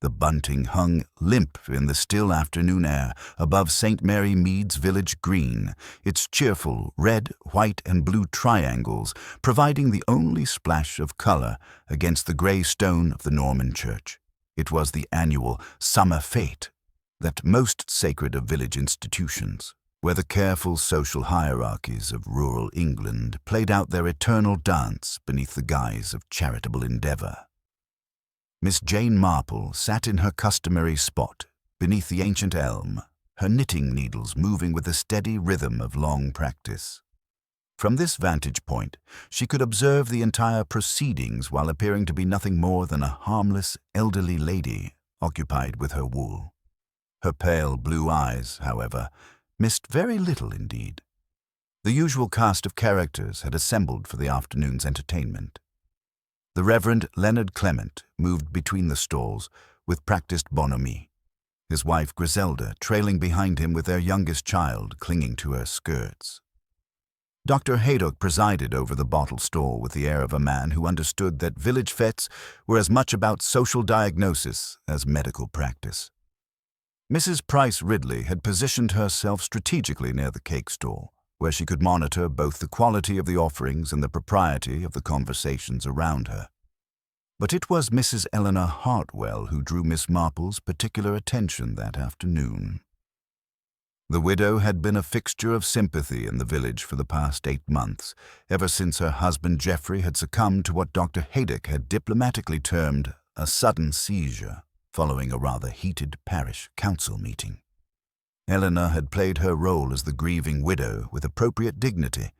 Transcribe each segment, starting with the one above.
The bunting hung limp in the still afternoon air above St. Mary Mead's village green, its cheerful red, white, and blue triangles providing the only splash of color against the gray stone of the Norman church. It was the annual summer fete, that most sacred of village institutions, where the careful social hierarchies of rural England played out their eternal dance beneath the guise of charitable endeavor. Miss Jane Marple sat in her customary spot beneath the ancient elm, her knitting needles moving with the steady rhythm of long practice. From this vantage point, she could observe the entire proceedings while appearing to be nothing more than a harmless, elderly lady occupied with her wool. Her pale blue eyes, however, missed very little indeed. The usual cast of characters had assembled for the afternoon's entertainment. The Reverend Leonard Clement moved between the stalls with practiced bonhomie, his wife Griselda trailing behind him with their youngest child clinging to her skirts. Dr. Haydock presided over the bottle stall with the air of a man who understood that village fetes were as much about social diagnosis as medical practice. Mrs. Price Ridley had positioned herself strategically near the cake stall, where she could monitor both the quality of the offerings and the propriety of the conversations around her. But it was Mrs. Eleanor Hartwell who drew Miss Marple's particular attention that afternoon. The widow had been a fixture of sympathy in the village for the past 8 months, ever since her husband Geoffrey had succumbed to what Dr. Haydock had diplomatically termed a sudden seizure, following a rather heated parish council meeting. Eleanor had played her role as the grieving widow with appropriate dignity,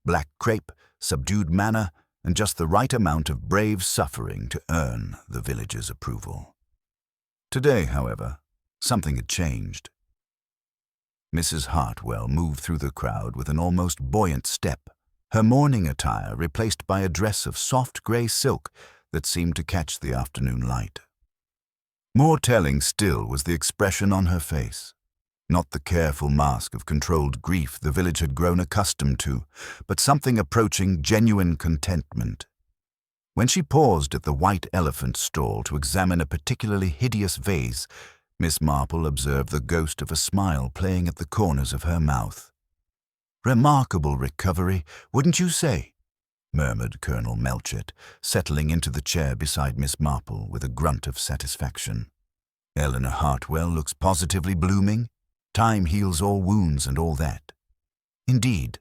black crape, subdued manner, and just the right amount of brave suffering to earn the village's approval. Today, however, something had changed. Mrs. Hartwell moved through the crowd with an almost buoyant step, her mourning attire replaced by a dress of soft gray silk that seemed to catch the afternoon light. More telling still was the expression on her face. Not the careful mask of controlled grief the village had grown accustomed to, but something approaching genuine contentment. When she paused at the white elephant stall to examine a particularly hideous vase, Miss Marple observed the ghost of a smile playing at the corners of her mouth. "Remarkable recovery, wouldn't you say?" murmured Colonel Melchett, settling into the chair beside Miss Marple with a grunt of satisfaction. "Eleanor Hartwell looks positively blooming. Time heals all wounds and all that." "Indeed,"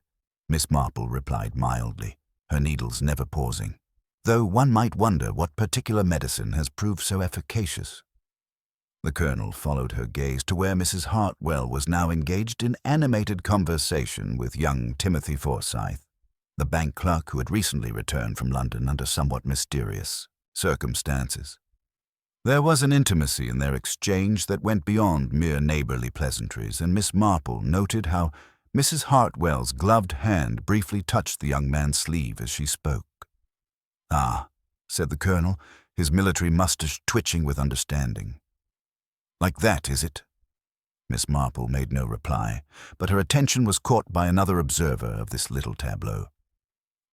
Miss Marple replied mildly, her needles never pausing, though one might wonder what particular medicine has proved so efficacious. The Colonel followed her gaze to where Mrs. Hartwell was now engaged in animated conversation with young Timothy Forsyth, the bank clerk who had recently returned from London under somewhat mysterious circumstances. There was an intimacy in their exchange that went beyond mere neighborly pleasantries, and Miss Marple noted how Mrs. Hartwell's gloved hand briefly touched the young man's sleeve as she spoke. "Ah," said the Colonel, his military mustache twitching with understanding. "Like that, is it?" Miss Marple made no reply, but her attention was caught by another observer of this little tableau.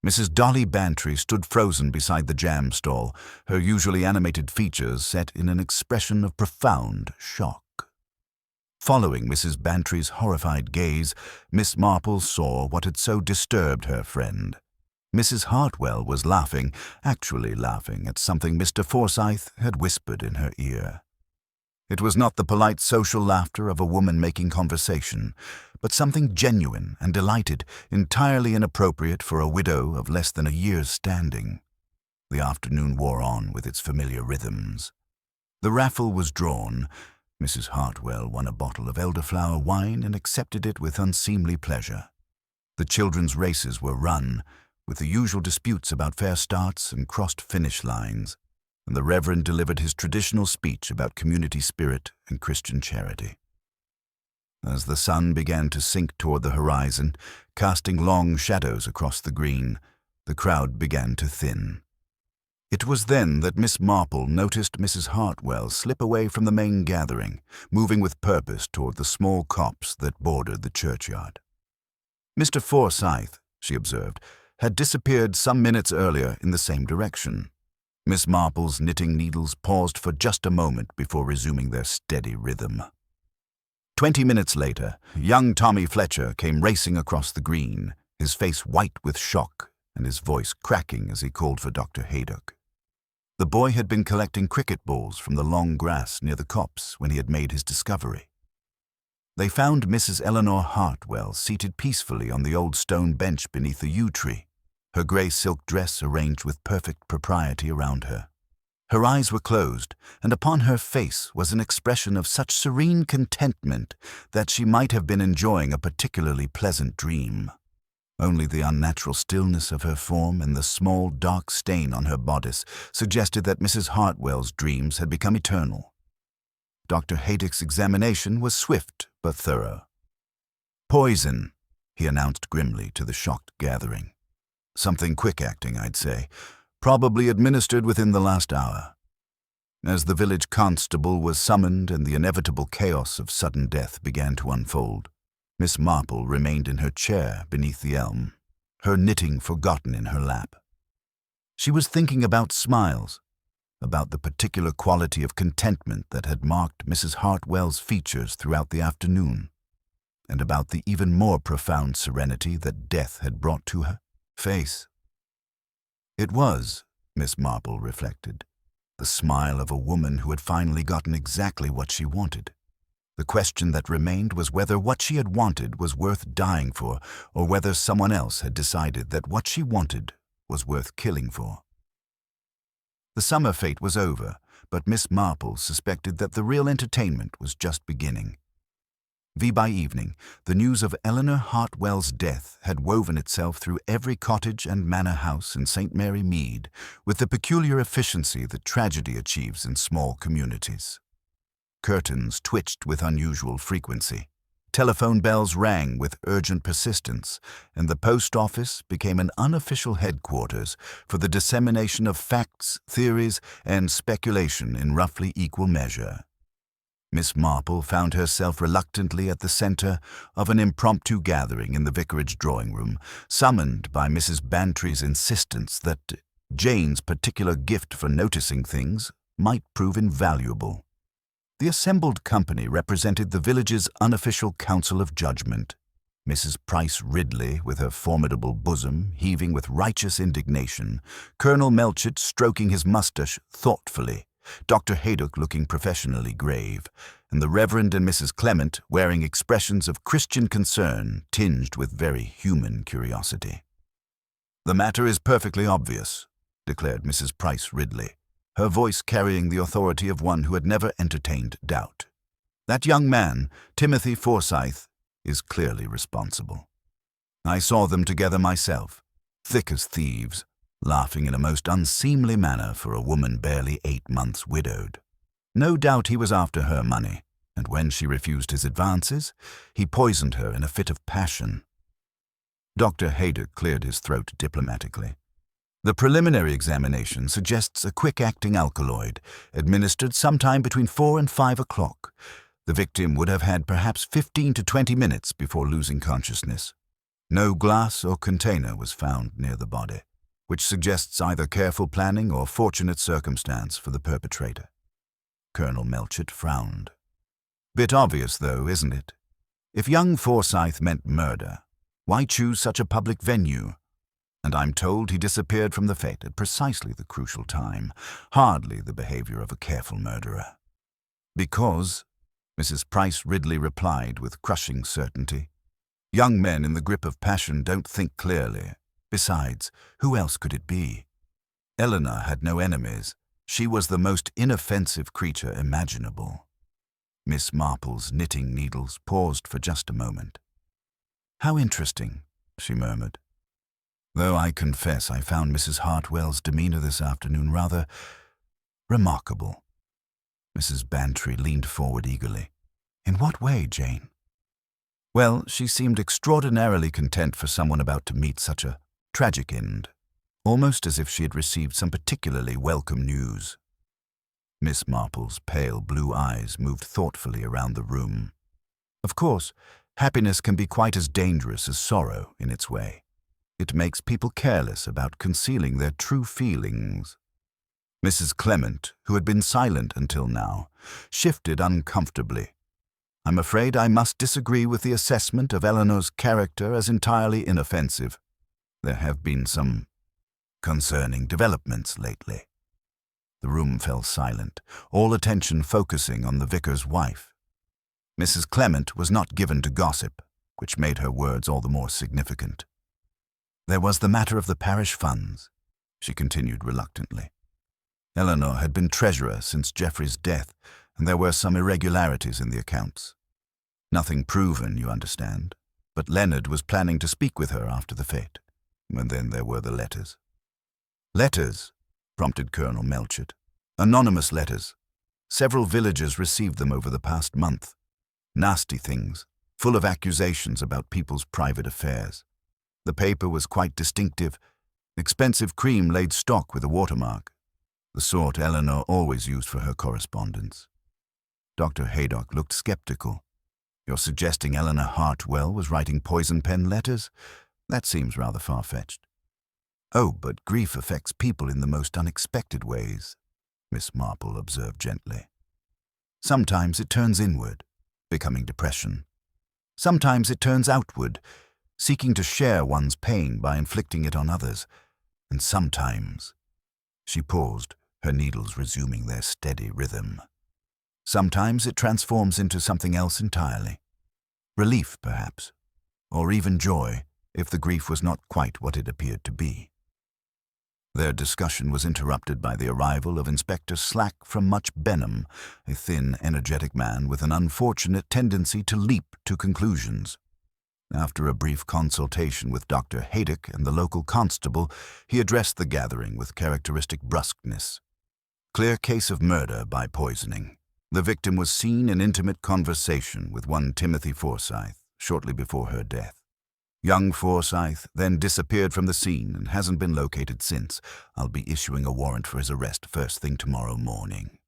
Mrs. Dolly Bantry stood frozen beside the jam stall, her usually animated features set in an expression of profound shock. Following Mrs. Bantry's horrified gaze, Miss Marple saw what had so disturbed her friend. Mrs. Hartwell was laughing, actually laughing, at something Mr. Forsyth had whispered in her ear. It was not the polite social laughter of a woman making conversation, but something genuine and delighted, entirely inappropriate for a widow of less than a year's standing. The afternoon wore on with its familiar rhythms. The raffle was drawn. Mrs. Hartwell won a bottle of elderflower wine and accepted it with unseemly pleasure. The children's races were run, with the usual disputes about fair starts and crossed finish lines, and the Reverend delivered his traditional speech about community spirit and Christian charity. As the sun began to sink toward the horizon, casting long shadows across the green, the crowd began to thin. It was then that Miss Marple noticed Mrs. Hartwell slip away from the main gathering, moving with purpose toward the small copse that bordered the churchyard. Mr. Forsyth, she observed, had disappeared some minutes earlier in the same direction. Miss Marple's knitting needles paused for just a moment before resuming their steady rhythm. 20 minutes later, young Tommy Fletcher came racing across the green, his face white with shock and his voice cracking as he called for Dr. Haydock. The boy had been collecting cricket balls from the long grass near the copse when he had made his discovery. They found Mrs. Eleanor Hartwell seated peacefully on the old stone bench beneath a yew tree, her grey silk dress arranged with perfect propriety around her. Her eyes were closed, and upon her face was an expression of such serene contentment that she might have been enjoying a particularly pleasant dream. Only the unnatural stillness of her form and the small dark stain on her bodice suggested that Mrs. Hartwell's dreams had become eternal. Dr. Haydock's examination was swift but thorough. "Poison," he announced grimly to the shocked gathering. "Something quick-acting, I'd say. Probably administered within the last hour." As the village constable was summoned and the inevitable chaos of sudden death began to unfold, Miss Marple remained in her chair beneath the elm, her knitting forgotten in her lap. She was thinking about smiles, about the particular quality of contentment that had marked Mrs. Hartwell's features throughout the afternoon, and about the even more profound serenity that death had brought to her face. It was, Miss Marple reflected, the smile of a woman who had finally gotten exactly what she wanted. The question that remained was whether what she had wanted was worth dying for, or whether someone else had decided that what she wanted was worth killing for. The summer fete was over, but Miss Marple suspected that the real entertainment was just beginning. By evening, the news of Eleanor Hartwell's death had woven itself through every cottage and manor house in St. Mary Mead with the peculiar efficiency that tragedy achieves in small communities. Curtains twitched with unusual frequency. Telephone bells rang with urgent persistence, and the post office became an unofficial headquarters for the dissemination of facts, theories, and speculation in roughly equal measure. Miss Marple found herself reluctantly at the center of an impromptu gathering in the vicarage drawing-room, summoned by Mrs. Bantry's insistence that Jane's particular gift for noticing things might prove invaluable. The assembled company represented the village's unofficial council of judgment. Mrs. Price Ridley, with her formidable bosom heaving with righteous indignation, Colonel Melchett stroking his mustache thoughtfully, Dr. Haydock looking professionally grave, and the Reverend and Mrs. Clement wearing expressions of Christian concern tinged with very human curiosity. "The matter is perfectly obvious," declared Mrs. Price Ridley, her voice carrying the authority of one who had never entertained doubt. "That young man, Timothy Forsyth, is clearly responsible. I saw them together myself, thick as thieves, laughing in a most unseemly manner for a woman barely 8 months widowed. No doubt he was after her money, and when she refused his advances, he poisoned her in a fit of passion." Dr. Haydock cleared his throat diplomatically. "The preliminary examination suggests a quick-acting alkaloid, administered sometime between 4 and 5 o'clock. The victim would have had perhaps 15 to 20 minutes before losing consciousness. No glass or container was found near the body, which suggests either careful planning or fortunate circumstance for the perpetrator." Colonel Melchett frowned. "Bit obvious, though, isn't it? If young Forsyth meant murder, why choose such a public venue? And I'm told he disappeared from the fete at precisely the crucial time. Hardly the behavior of a careful murderer." "Because," Mrs. Price Ridley replied with crushing certainty, "young men in the grip of passion don't think clearly. Besides, who else could it be? Eleanor had no enemies. She was the most inoffensive creature imaginable." Miss Marple's knitting needles paused for just a moment. "How interesting," she murmured. "Though I confess I found Mrs. Hartwell's demeanor this afternoon rather remarkable." Mrs. Bantry leaned forward eagerly. "In what way, Jane?" "Well, she seemed extraordinarily content for someone about to meet such a tragic end, almost as if she had received some particularly welcome news." Miss Marple's pale blue eyes moved thoughtfully around the room. "Of course, happiness can be quite as dangerous as sorrow in its way. It makes people careless about concealing their true feelings." Mrs. Clement, who had been silent until now, shifted uncomfortably. "I'm afraid I must disagree with the assessment of Eleanor's character as entirely inoffensive. There have been some concerning developments lately." The room fell silent, all attention focusing on the vicar's wife. Mrs. Clement was not given to gossip, which made her words all the more significant. "There was the matter of the parish funds," she continued reluctantly. "Eleanor had been treasurer since Geoffrey's death, and there were some irregularities in the accounts. Nothing proven, you understand, but Leonard was planning to speak with her after the fete. And then there were the letters." "Letters?" prompted Colonel Melchett. "Anonymous letters. Several villagers received them over the past month. Nasty things, full of accusations about people's private affairs. The paper was quite distinctive. Expensive cream laid stock with a watermark, the sort Eleanor always used for her correspondence." Dr. Haydock looked skeptical. "You're suggesting Eleanor Hartwell was writing poison pen letters? That seems rather far-fetched." "Oh, but grief affects people in the most unexpected ways," Miss Marple observed gently. "Sometimes it turns inward, becoming depression. Sometimes it turns outward, seeking to share one's pain by inflicting it on others. And sometimes—" She paused, her needles resuming their steady rhythm. "Sometimes it transforms into something else entirely. Relief, perhaps, or even joy, if the grief was not quite what it appeared to be." Their discussion was interrupted by the arrival of Inspector Slack from Much Benham, a thin, energetic man with an unfortunate tendency to leap to conclusions. After a brief consultation with Dr. Haydock and the local constable, he addressed the gathering with characteristic brusqueness. "Clear case of murder by poisoning. The victim was seen in intimate conversation with one Timothy Forsyth shortly before her death. Young Forsyth then disappeared from the scene and hasn't been located since. I'll be issuing a warrant for his arrest first thing tomorrow morning."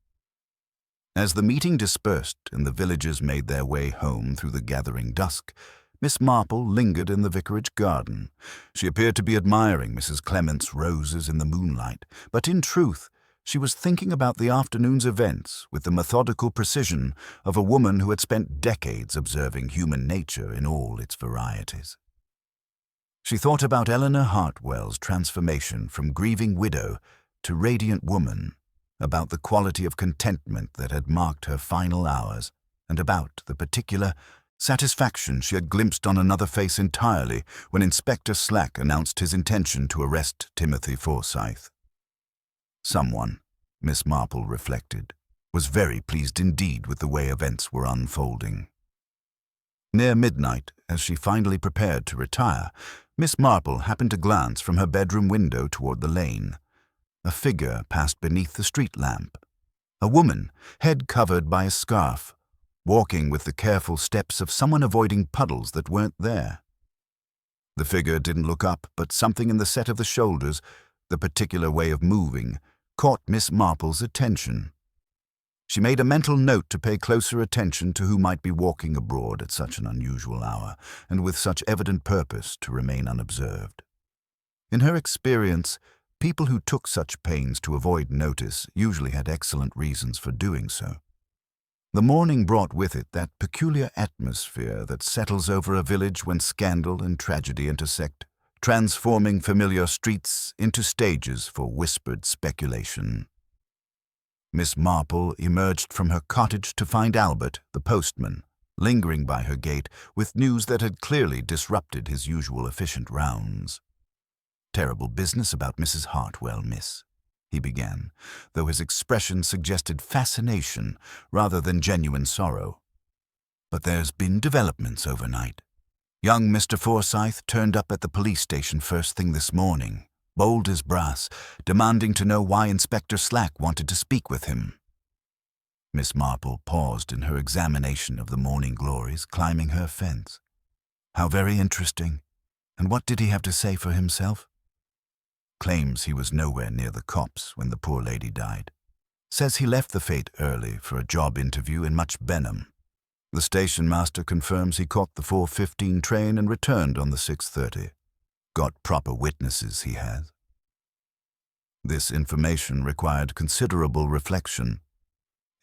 As the meeting dispersed and the villagers made their way home through the gathering dusk, Miss Marple lingered in the vicarage garden. She appeared to be admiring Mrs. Clement's roses in the moonlight, but in truth, she was thinking about the afternoon's events with the methodical precision of a woman who had spent decades observing human nature in all its varieties. She thought about Eleanor Hartwell's transformation from grieving widow to radiant woman, about the quality of contentment that had marked her final hours, and about the particular satisfaction she had glimpsed on another face entirely when Inspector Slack announced his intention to arrest Timothy Forsyth. Someone, Miss Marple reflected, was very pleased indeed with the way events were unfolding. Near midnight, as she finally prepared to retire, Miss Marple happened to glance from her bedroom window toward the lane. A figure passed beneath the street lamp. A woman, head covered by a scarf, walking with the careful steps of someone avoiding puddles that weren't there. The figure didn't look up, but something in the set of the shoulders, the particular way of moving, caught Miss Marple's attention. She made a mental note to pay closer attention to who might be walking abroad at such an unusual hour, and with such evident purpose to remain unobserved. In her experience, people who took such pains to avoid notice usually had excellent reasons for doing so. The morning brought with it that peculiar atmosphere that settles over a village when scandal and tragedy intersect, transforming familiar streets into stages for whispered speculation. Miss Marple emerged from her cottage to find Albert, the postman, lingering by her gate with news that had clearly disrupted his usual efficient rounds. "Terrible business about Mrs. Hartwell, miss," he began, though his expression suggested fascination rather than genuine sorrow. "But there's been developments overnight. Young Mr. Forsyth turned up at the police station first thing this morning, bold as brass, demanding to know why Inspector Slack wanted to speak with him." Miss Marple paused in her examination of the morning glories climbing her fence. "How very interesting. And what did he have to say for himself?" "Claims he was nowhere near the cops when the poor lady died. Says he left the fete early for a job interview in Much Benham. The station master confirms he caught the 4:15 train and returned on the 6:30. Got proper witnesses, he has." This information required considerable reflection.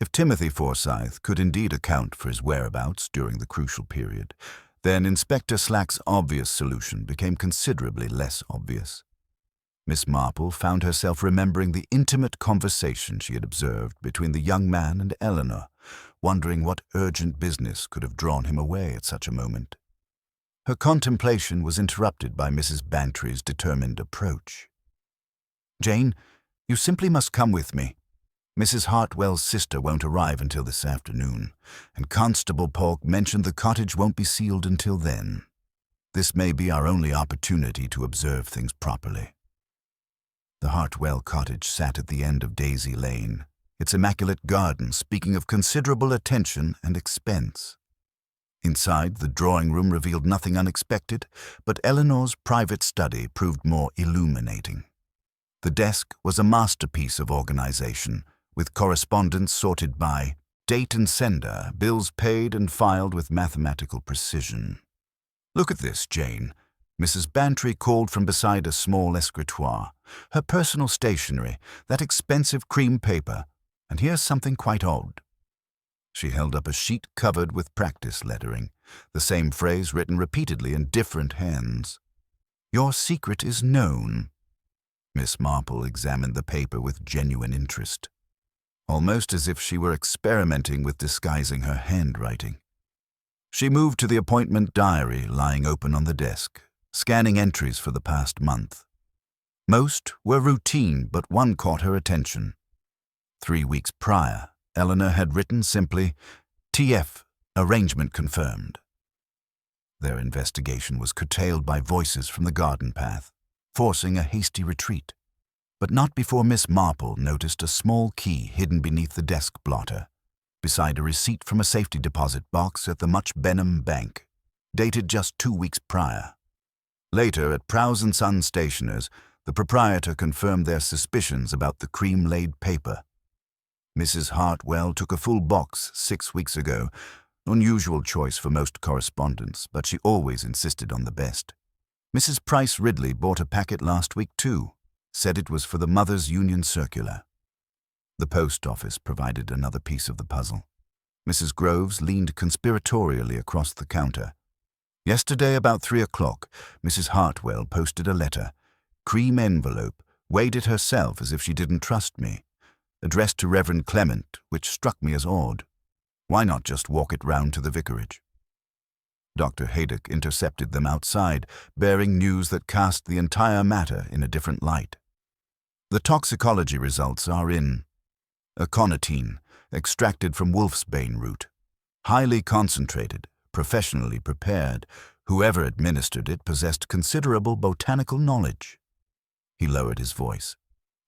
If Timothy Forsyth could indeed account for his whereabouts during the crucial period, then Inspector Slack's obvious solution became considerably less obvious. Miss Marple found herself remembering the intimate conversation she had observed between the young man and Eleanor, wondering what urgent business could have drawn him away at such a moment. Her contemplation was interrupted by Mrs. Bantry's determined approach. "Jane, you simply must come with me. Mrs. Hartwell's sister won't arrive until this afternoon, and Constable Polk mentioned the cottage won't be sealed until then. This may be our only opportunity to observe things properly." The Hartwell cottage sat at the end of Daisy Lane, its immaculate garden speaking of considerable attention and expense. Inside, the drawing room revealed nothing unexpected, but Eleanor's private study proved more illuminating. The desk was a masterpiece of organization, with correspondence sorted by date and sender, bills paid and filed with mathematical precision. "Look at this, Jane," Mrs. Bantry called from beside a small escritoire. "Her personal stationery, that expensive cream paper, and here's something quite odd." She held up a sheet covered with practice lettering, the same phrase written repeatedly in different hands. "Your secret is known." Miss Marple examined the paper with genuine interest, almost as if she were experimenting with disguising her handwriting. She moved to the appointment diary lying open on the desk, scanning entries for the past month. Most were routine, but one caught her attention. 3 weeks prior, Eleanor had written simply, "TF, arrangement confirmed." Their investigation was curtailed by voices from the garden path, forcing a hasty retreat, but not before Miss Marple noticed a small key hidden beneath the desk blotter, beside a receipt from a safety deposit box at the Much Benham Bank, dated just 2 weeks prior. Later, at Prowse & Son Stationers, the proprietor confirmed their suspicions about the cream-laid paper. Mrs. Hartwell took a full box 6 weeks ago, unusual choice for most correspondents, but she always insisted on the best. Mrs. Price Ridley bought a packet last week too, said it was for the Mothers' Union circular. The post office provided another piece of the puzzle. Mrs. Groves leaned conspiratorially across the counter. "Yesterday about 3 o'clock, Mrs. Hartwell posted a letter, cream envelope, weighed it herself as if she didn't trust me, addressed to Reverend Clement, which struck me as odd. Why not just walk it round to the vicarage?" Dr. Haydock intercepted them outside, bearing news that cast the entire matter in a different light. "The toxicology results are in. Aconitine, extracted from wolfsbane root. Highly concentrated, professionally prepared. Whoever administered it possessed considerable botanical knowledge." He lowered his voice.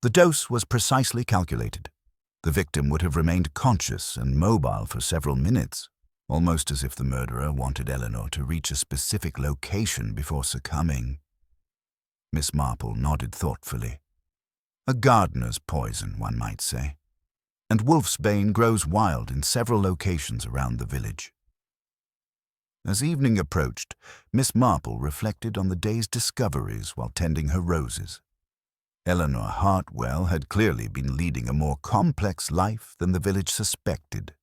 "The dose was precisely calculated. The victim would have remained conscious and mobile for several minutes, almost as if the murderer wanted Eleanor to reach a specific location before succumbing." Miss Marple nodded thoughtfully. "A gardener's poison, one might say. And wolfsbane grows wild in several locations around the village." As evening approached, Miss Marple reflected on the day's discoveries while tending her roses. Eleanor Hartwell had clearly been leading a more complex life than the village suspected.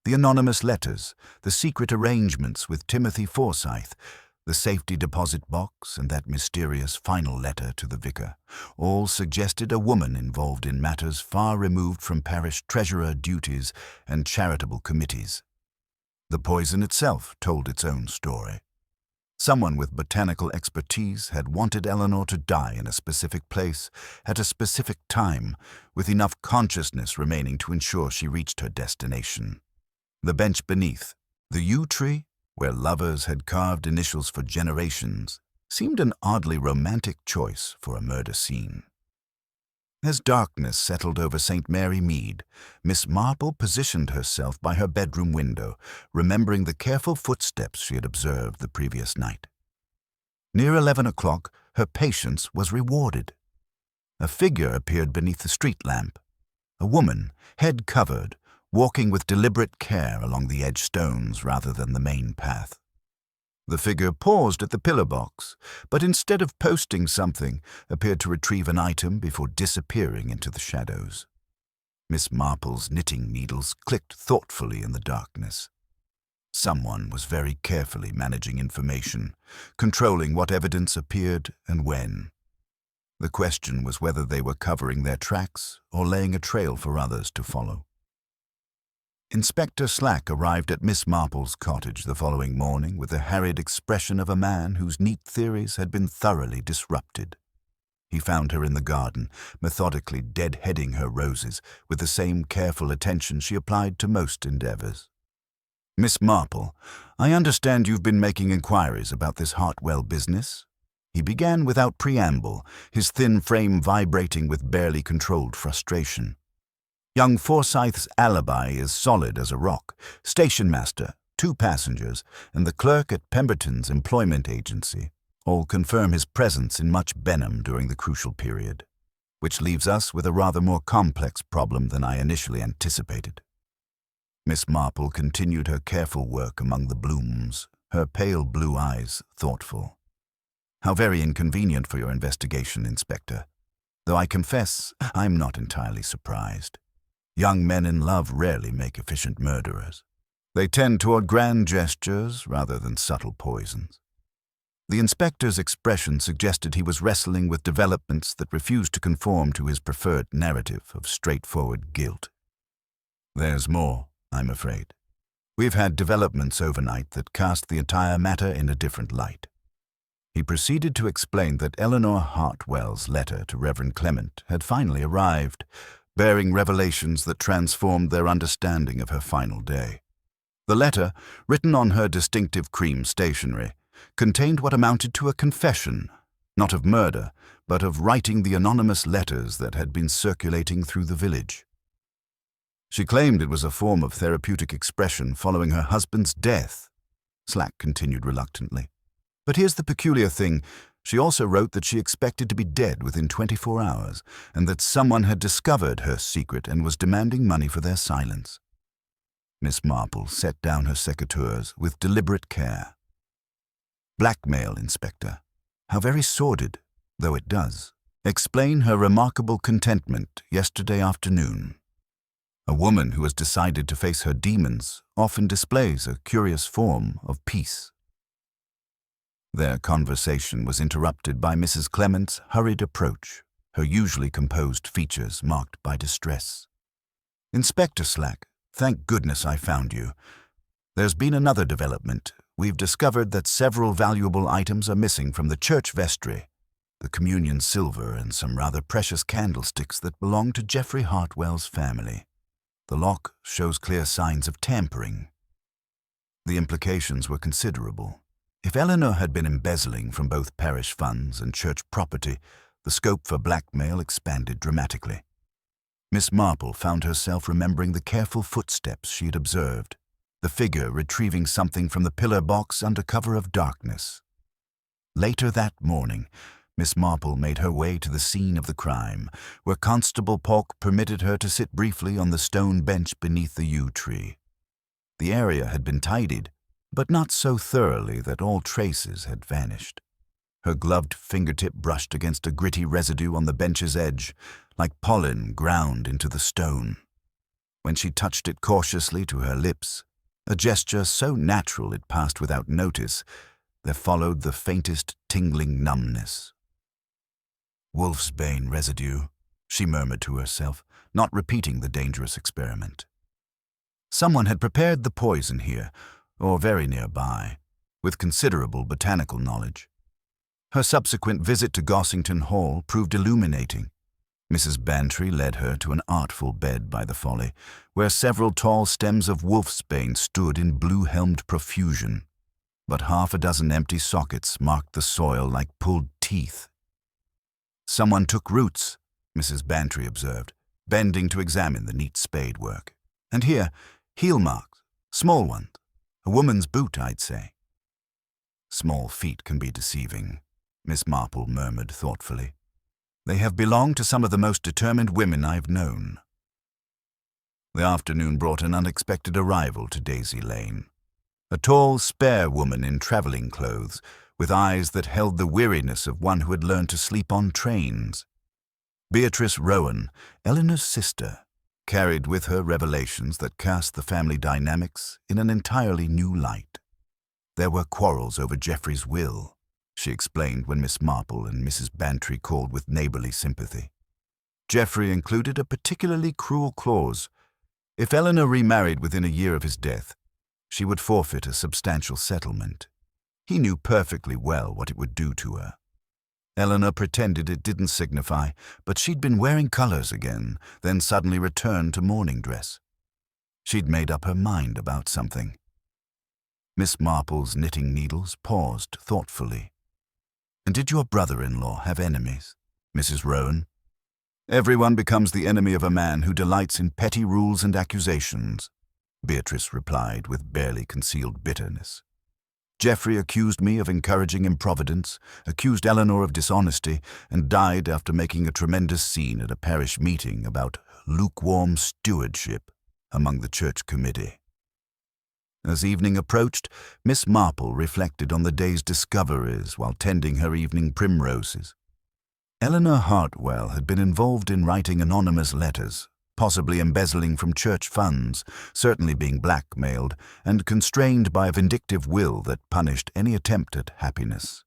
The anonymous letters, the secret arrangements with Timothy Forsyth, the safety deposit box, and that mysterious final letter to the vicar, all suggested a woman involved in matters far removed from parish treasurer duties and charitable committees. The poison itself told its own story. Someone with botanical expertise had wanted Eleanor to die in a specific place, at a specific time, with enough consciousness remaining to ensure she reached her destination. The bench beneath, the yew tree, where lovers had carved initials for generations, seemed an oddly romantic choice for a murder scene. As darkness settled over St. Mary Mead, Miss Marple positioned herself by her bedroom window, remembering the careful footsteps she had observed the previous night. Near 11 o'clock, her patience was rewarded. A figure appeared beneath the street lamp. A woman, head covered, walking with deliberate care along the edge stones rather than the main path. The figure paused at the pillar box, but instead of posting something, appeared to retrieve an item before disappearing into the shadows. Miss Marple's knitting needles clicked thoughtfully in the darkness. Someone was very carefully managing information, controlling what evidence appeared and when. The question was whether they were covering their tracks or laying a trail for others to follow. Inspector Slack arrived at Miss Marple's cottage the following morning with the harried expression of a man whose neat theories had been thoroughly disrupted. He found her in the garden, methodically deadheading her roses with the same careful attention she applied to most endeavors. "Miss Marple, I understand you've been making inquiries about this Hartwell business." He began without preamble, his thin frame vibrating with barely controlled frustration. "Young Forsyth's alibi is solid as a rock. Station master, 2 passengers, and the clerk at Pemberton's employment agency all confirm his presence in Much Benham during the crucial period, which leaves us with a rather more complex problem than I initially anticipated." Miss Marple continued her careful work among the blooms, her pale blue eyes thoughtful. "How very inconvenient for your investigation, Inspector. Though I confess I'm not entirely surprised. Young men in love rarely make efficient murderers. They tend toward grand gestures rather than subtle poisons." The inspector's expression suggested he was wrestling with developments that refused to conform to his preferred narrative of straightforward guilt. "There's more, I'm afraid. We've had developments overnight that cast the entire matter in a different light." He proceeded to explain that Eleanor Hartwell's letter to Reverend Clement had finally arrived, bearing revelations that transformed their understanding of her final day. The letter, written on her distinctive cream stationery, contained what amounted to a confession, not of murder, but of writing the anonymous letters that had been circulating through the village. She claimed it was a form of therapeutic expression following her husband's death, Slack continued reluctantly. "But here's the peculiar thing. She also wrote that she expected to be dead within 24 hours, and that someone had discovered her secret and was demanding money for their silence." Miss Marple set down her secateurs with deliberate care. "Blackmail, Inspector. How very sordid, though it does explain her remarkable contentment yesterday afternoon. A woman who has decided to face her demons often displays a curious form of peace." Their conversation was interrupted by Mrs. Clement's hurried approach, her usually composed features marked by distress. "Inspector Slack, thank goodness I found you. There's been another development. We've discovered that several valuable items are missing from the church vestry, the communion silver and some rather precious candlesticks that belong to Geoffrey Hartwell's family. The lock shows clear signs of tampering." The implications were considerable. If Eleanor had been embezzling from both parish funds and church property, the scope for blackmail expanded dramatically. Miss Marple found herself remembering the careful footsteps she had observed, the figure retrieving something from the pillar box under cover of darkness. Later that morning, Miss Marple made her way to the scene of the crime, where Constable Polk permitted her to sit briefly on the stone bench beneath the yew tree. The area had been tidied, but not so thoroughly that all traces had vanished. Her gloved fingertip brushed against a gritty residue on the bench's edge, like pollen ground into the stone. When she touched it cautiously to her lips, a gesture so natural it passed without notice, there followed the faintest tingling numbness. "Wolfsbane residue," she murmured to herself, not repeating the dangerous experiment. Someone had prepared the poison here, or very nearby, with considerable botanical knowledge. Her subsequent visit to Gossington Hall proved illuminating. Mrs. Bantry led her to an artful bed by the folly, where several tall stems of wolfsbane stood in blue-helmed profusion, but half a dozen empty sockets marked the soil like pulled teeth. "Someone took roots," Mrs. Bantry observed, bending to examine the neat spade work. "And here, heel marks, small ones. A woman's boot, I'd say." "Small feet can be deceiving," Miss Marple murmured thoughtfully. "They have belonged to some of the most determined women I've known." The afternoon brought an unexpected arrival to Daisy Lane. A tall, spare woman in traveling clothes, with eyes that held the weariness of one who had learned to sleep on trains. Beatrice Rowan, Eleanor's sister, carried with her revelations that cast the family dynamics in an entirely new light. There were quarrels over Geoffrey's will, she explained when Miss Marple and Mrs. Bantry called with neighborly sympathy. Geoffrey included a particularly cruel clause. If Eleanor remarried within a year of his death, she would forfeit a substantial settlement. He knew perfectly well what it would do to her. Eleanor pretended it didn't signify, but she'd been wearing colors again, then suddenly returned to morning dress. She'd made up her mind about something. Miss Marple's knitting needles paused thoughtfully. "And did your brother-in-law have enemies, Mrs. Rowan?" "Everyone becomes the enemy of a man who delights in petty rules and accusations," Beatrice replied with barely concealed bitterness. "Geoffrey accused me of encouraging improvidence, accused Eleanor of dishonesty, and died after making a tremendous scene at a parish meeting about lukewarm stewardship among the church committee." As evening approached, Miss Marple reflected on the day's discoveries while tending her evening primroses. Eleanor Hartwell had been involved in writing anonymous letters, possibly embezzling from church funds, certainly being blackmailed, and constrained by a vindictive will that punished any attempt at happiness.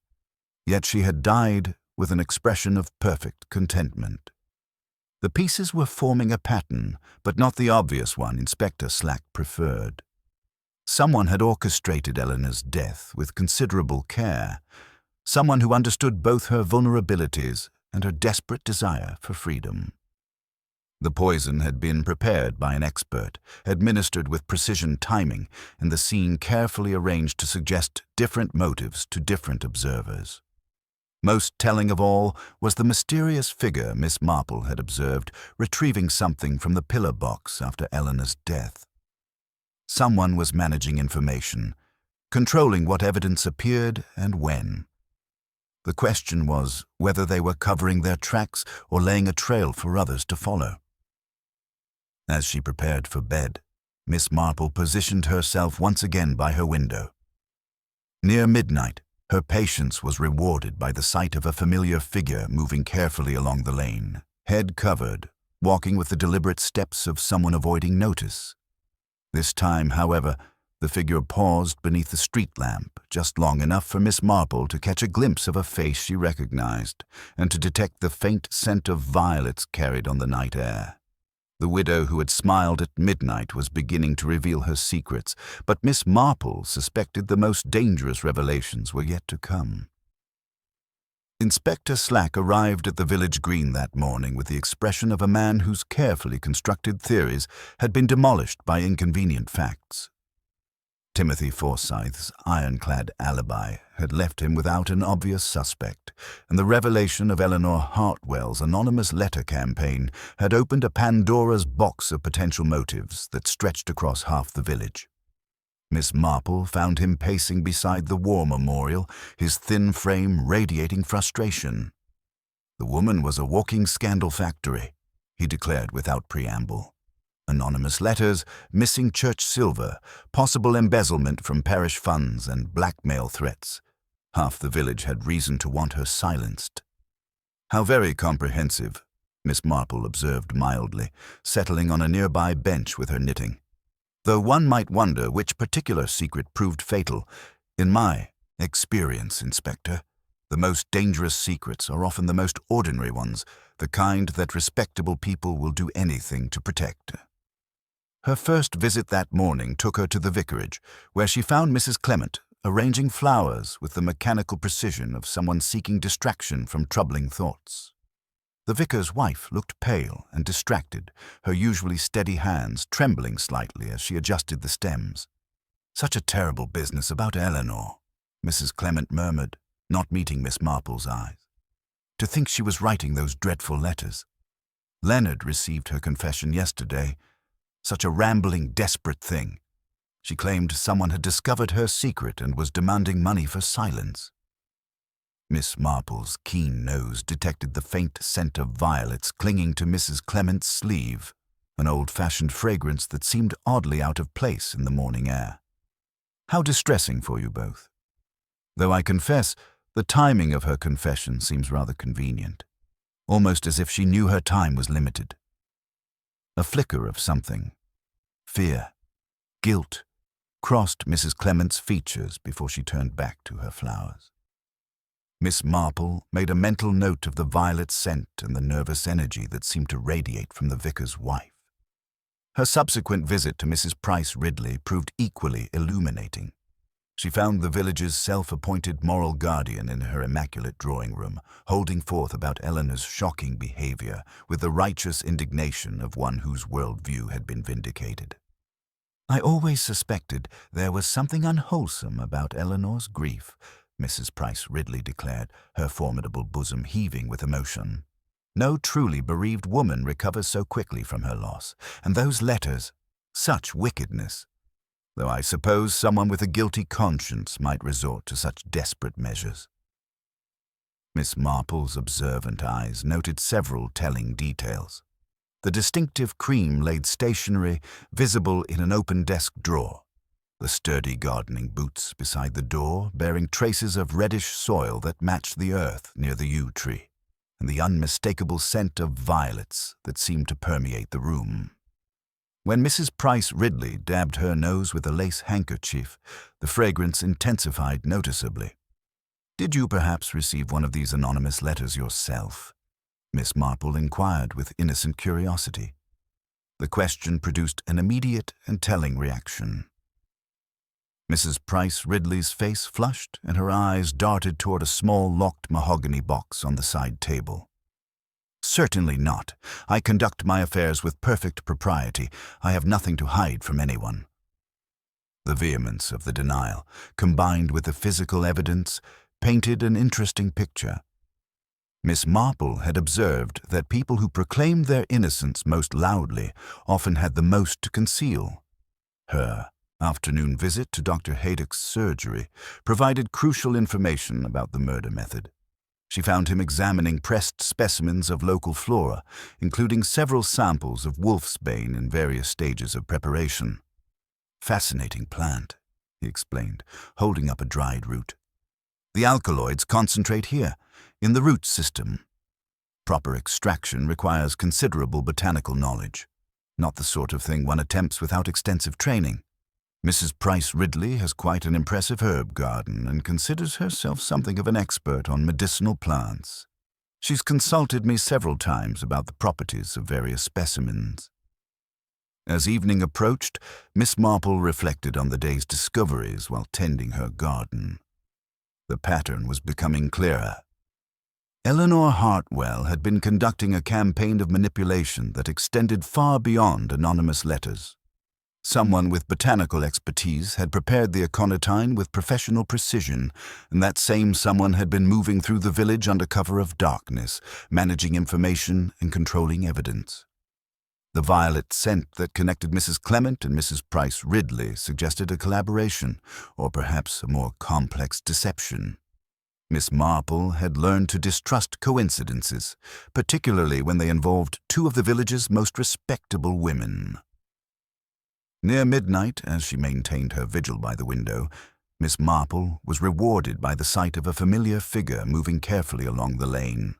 Yet she had died with an expression of perfect contentment. The pieces were forming a pattern, but not the obvious one Inspector Slack preferred. Someone had orchestrated Eleanor's death with considerable care, someone who understood both her vulnerabilities and her desperate desire for freedom. The poison had been prepared by an expert, administered with precision timing, and the scene carefully arranged to suggest different motives to different observers. Most telling of all was the mysterious figure Miss Marple had observed retrieving something from the pillar box after Eleanor's death. Someone was managing information, controlling what evidence appeared and when. The question was whether they were covering their tracks or laying a trail for others to follow. As she prepared for bed, Miss Marple positioned herself once again by her window. Near midnight, her patience was rewarded by the sight of a familiar figure moving carefully along the lane, head covered, walking with the deliberate steps of someone avoiding notice. This time, however, the figure paused beneath the street lamp just long enough for Miss Marple to catch a glimpse of a face she recognized and to detect the faint scent of violets carried on the night air. The widow who had smiled at midnight was beginning to reveal her secrets, but Miss Marple suspected the most dangerous revelations were yet to come. Inspector Slack arrived at the village green that morning with the expression of a man whose carefully constructed theories had been demolished by inconvenient facts. Timothy Forsyth's ironclad alibi had left him without an obvious suspect, and the revelation of Eleanor Hartwell's anonymous letter campaign had opened a Pandora's box of potential motives that stretched across half the village. Miss Marple found him pacing beside the war memorial, his thin frame radiating frustration. The woman was a walking scandal factory, he declared without preamble. Anonymous letters, missing church silver, possible embezzlement from parish funds, and blackmail threats. Half the village had reason to want her silenced. "How very comprehensive," Miss Marple observed mildly, settling on a nearby bench with her knitting. "Though one might wonder which particular secret proved fatal. In my experience, Inspector, the most dangerous secrets are often the most ordinary ones, the kind that respectable people will do anything to protect." Her first visit that morning took her to the vicarage, where she found Mrs. Clement arranging flowers with the mechanical precision of someone seeking distraction from troubling thoughts. The vicar's wife looked pale and distracted, her usually steady hands trembling slightly as she adjusted the stems. "Such a terrible business about Eleanor," Mrs. Clement murmured, not meeting Miss Marple's eyes. "To think she was writing those dreadful letters. Leonard received her confession yesterday. Such a rambling, desperate thing. She claimed someone had discovered her secret and was demanding money for silence." Miss Marple's keen nose detected the faint scent of violets clinging to Mrs. Clement's sleeve, an old-fashioned fragrance that seemed oddly out of place in the morning air. How distressing for you both. Though I confess, the timing of her confession seems rather convenient, almost as if she knew her time was limited. A flicker of something, fear, guilt, crossed Mrs. Clement's features before she turned back to her flowers. Miss Marple made a mental note of the violet scent and the nervous energy that seemed to radiate from the vicar's wife. Her subsequent visit to Mrs. Price Ridley proved equally illuminating. She found the village's self-appointed moral guardian in her immaculate drawing room, holding forth about Eleanor's shocking behavior with the righteous indignation of one whose worldview had been vindicated. "I always suspected there was something unwholesome about Eleanor's grief," Mrs. Price Ridley declared, her formidable bosom heaving with emotion. "No truly bereaved woman recovers so quickly from her loss, and those letters, such wickedness. Though I suppose someone with a guilty conscience might resort to such desperate measures." Miss Marple's observant eyes noted several telling details. The distinctive cream-laid stationery visible in an open desk drawer, the sturdy gardening boots beside the door bearing traces of reddish soil that matched the earth near the yew tree, and the unmistakable scent of violets that seemed to permeate the room. When Mrs. Price Ridley dabbed her nose with a lace handkerchief, the fragrance intensified noticeably. "Did you perhaps receive one of these anonymous letters yourself?" Miss Marple inquired with innocent curiosity. The question produced an immediate and telling reaction. Mrs. Price Ridley's face flushed and her eyes darted toward a small locked mahogany box on the side table. "Certainly not. I conduct my affairs with perfect propriety. I have nothing to hide from anyone." The vehemence of the denial, combined with the physical evidence, painted an interesting picture. Miss Marple had observed that people who proclaimed their innocence most loudly often had the most to conceal. Her afternoon visit to Dr. Haydock's surgery provided crucial information about the murder method. She found him examining pressed specimens of local flora, including several samples of wolfsbane in various stages of preparation. "Fascinating plant," he explained, holding up a dried root. "The alkaloids concentrate here, in the root system. Proper extraction requires considerable botanical knowledge, not the sort of thing one attempts without extensive training. Mrs. Price Ridley has quite an impressive herb garden and considers herself something of an expert on medicinal plants. She's consulted me several times about the properties of various specimens." As evening approached, Miss Marple reflected on the day's discoveries while tending her garden. The pattern was becoming clearer. Eleanor Hartwell had been conducting a campaign of manipulation that extended far beyond anonymous letters. Someone with botanical expertise had prepared the aconitine with professional precision, and that same someone had been moving through the village under cover of darkness, managing information and controlling evidence. The violet scent that connected Mrs. Clement and Mrs. Price Ridley suggested a collaboration, or perhaps a more complex deception. Miss Marple had learned to distrust coincidences, particularly when they involved two of the village's most respectable women. Near midnight, as she maintained her vigil by the window, Miss Marple was rewarded by the sight of a familiar figure moving carefully along the lane.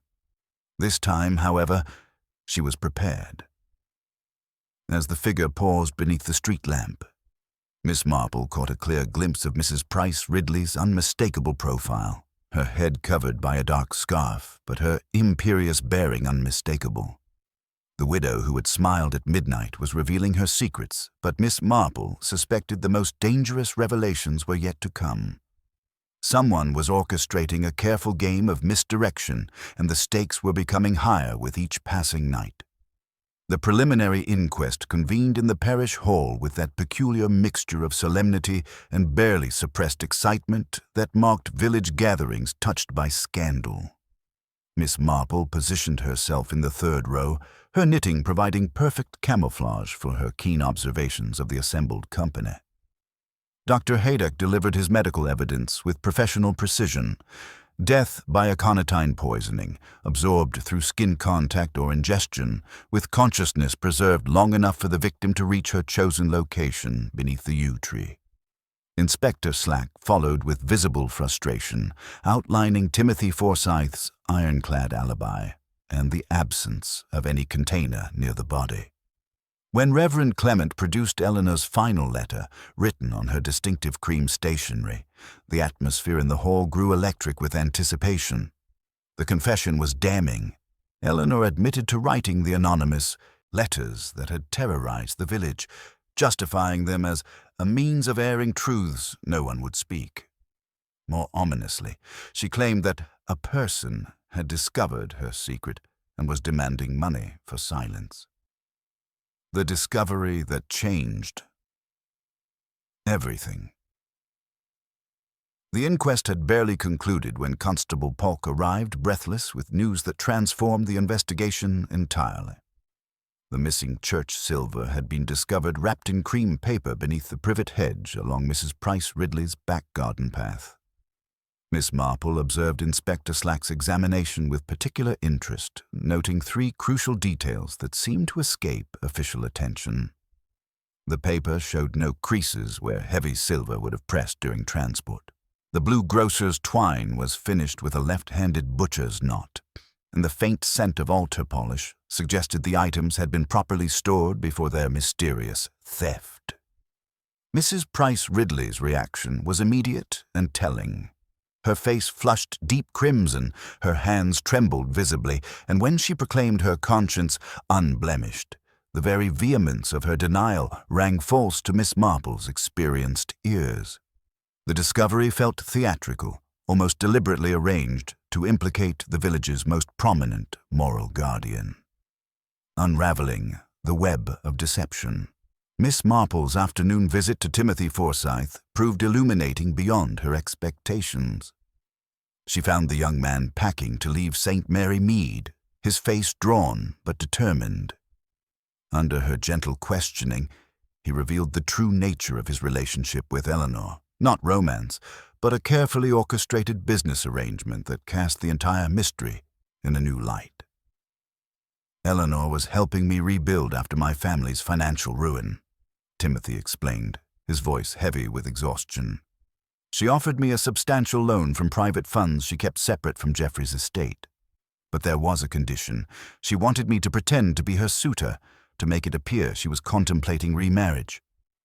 This time, however, she was prepared. As the figure paused beneath the street lamp, Miss Marple caught a clear glimpse of Mrs. Price Ridley's unmistakable profile, her head covered by a dark scarf, but her imperious bearing unmistakable. The widow who had smiled at midnight was revealing her secrets, but Miss Marple suspected the most dangerous revelations were yet to come. Someone was orchestrating a careful game of misdirection, and the stakes were becoming higher with each passing night. The preliminary inquest convened in the parish hall with that peculiar mixture of solemnity and barely suppressed excitement that marked village gatherings touched by scandal. Miss Marple positioned herself in the third row, her knitting providing perfect camouflage for her keen observations of the assembled company. Dr. Haydock delivered his medical evidence with professional precision. Death by aconitine poisoning, absorbed through skin contact or ingestion, with consciousness preserved long enough for the victim to reach her chosen location beneath the yew tree. Inspector Slack followed with visible frustration, outlining Timothy Forsyth's ironclad alibi and the absence of any container near the body. When Reverend Clement produced Eleanor's final letter, written on her distinctive cream stationery, the atmosphere in the hall grew electric with anticipation. The confession was damning. Eleanor admitted to writing the anonymous letters that had terrorized the village, justifying them as a means of airing truths no one would speak. More ominously, she claimed that a person had discovered her secret and was demanding money for silence. The discovery that changed everything. The inquest had barely concluded when Constable Polk arrived, breathless, with news that transformed the investigation entirely. The missing church silver had been discovered wrapped in cream paper beneath the privet hedge along Mrs. Price Ridley's back garden path. Miss Marple observed Inspector Slack's examination with particular interest, noting 3 crucial details that seemed to escape official attention. The paper showed no creases where heavy silver would have pressed during transport. The blue grocer's twine was finished with a left-handed butcher's knot, and the faint scent of altar polish suggested the items had been properly stored before their mysterious theft. Mrs. Price Ridley's reaction was immediate and telling. Her face flushed deep crimson, her hands trembled visibly, and when she proclaimed her conscience unblemished, the very vehemence of her denial rang false to Miss Marple's experienced ears. The discovery felt theatrical, almost deliberately arranged to implicate the village's most prominent moral guardian. Unraveling the web of deception, Miss Marple's afternoon visit to Timothy Forsyth proved illuminating beyond her expectations. She found the young man packing to leave St. Mary Mead, his face drawn but determined. Under her gentle questioning, he revealed the true nature of his relationship with Eleanor, not romance, but a carefully orchestrated business arrangement that cast the entire mystery in a new light. Eleanor was helping me rebuild after my family's financial ruin, Timothy explained, his voice heavy with exhaustion. She offered me a substantial loan from private funds she kept separate from Jeffrey's estate. But there was a condition. She wanted me to pretend to be her suitor, to make it appear she was contemplating remarriage.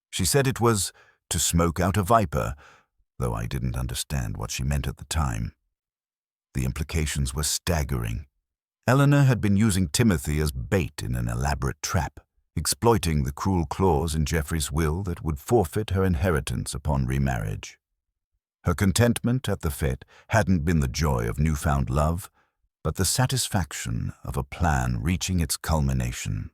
She said it was to smoke out a viper, though I didn't understand what she meant at the time. The implications were staggering. Eleanor had been using Timothy as bait in an elaborate trap, exploiting the cruel clause in Jeffrey's will that would forfeit her inheritance upon remarriage. Her contentment at the fete hadn't been the joy of newfound love, but the satisfaction of a plan reaching its culmination.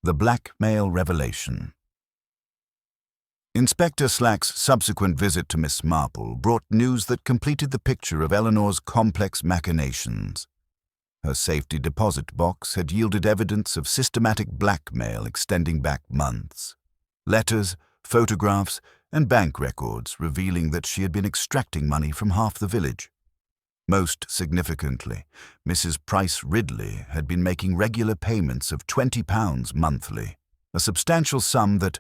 The blackmail revelation. Inspector Slack's subsequent visit to Miss Marple brought news that completed the picture of Eleanor's complex machinations. Her safety deposit box had yielded evidence of systematic blackmail extending back months. Letters, photographs, and bank records revealing that she had been extracting money from half the village. Most significantly, Mrs. Price Ridley had been making regular payments of £20 monthly, a substantial sum that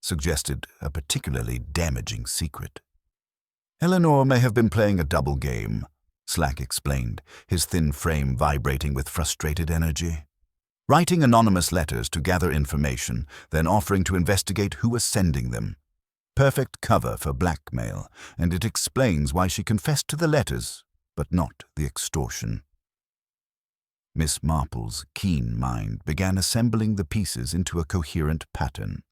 suggested a particularly damaging secret. Eleanor may have been playing a double game, Slack explained, his thin frame vibrating with frustrated energy. Writing anonymous letters to gather information, then offering to investigate who was sending them. Perfect cover for blackmail, and it explains why she confessed to the letters, but not the extortion. Miss Marple's keen mind began assembling the pieces into a coherent pattern.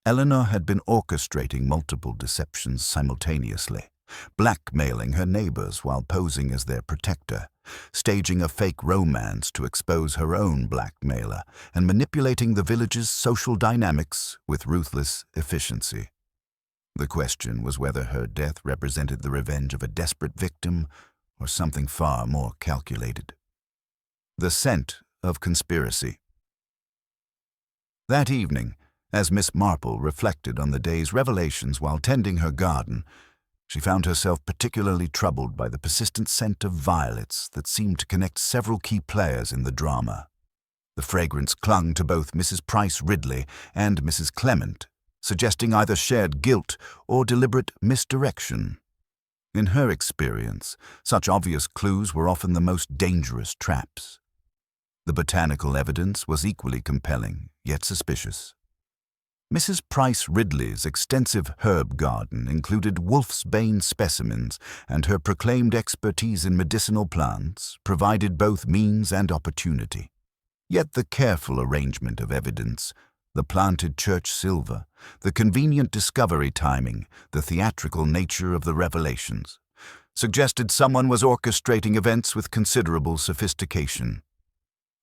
Eleanor had been orchestrating multiple deceptions simultaneously, blackmailing her neighbors while posing as their protector, staging a fake romance to expose her own blackmailer, and manipulating the village's social dynamics with ruthless efficiency. The question was whether her death represented the revenge of a desperate victim or something far more calculated. The scent of conspiracy. That evening, as Miss Marple reflected on the day's revelations while tending her garden, she found herself particularly troubled by the persistent scent of violets that seemed to connect several key players in the drama. The fragrance clung to both Mrs. Price Ridley and Mrs. Clement, suggesting either shared guilt or deliberate misdirection. In her experience, such obvious clues were often the most dangerous traps. The botanical evidence was equally compelling, yet suspicious. Mrs. Price Ridley's extensive herb garden included wolfsbane specimens, and her proclaimed expertise in medicinal plants provided both means and opportunity. Yet the careful arrangement of evidence, the planted church silver, the convenient discovery timing, the theatrical nature of the revelations, suggested someone was orchestrating events with considerable sophistication.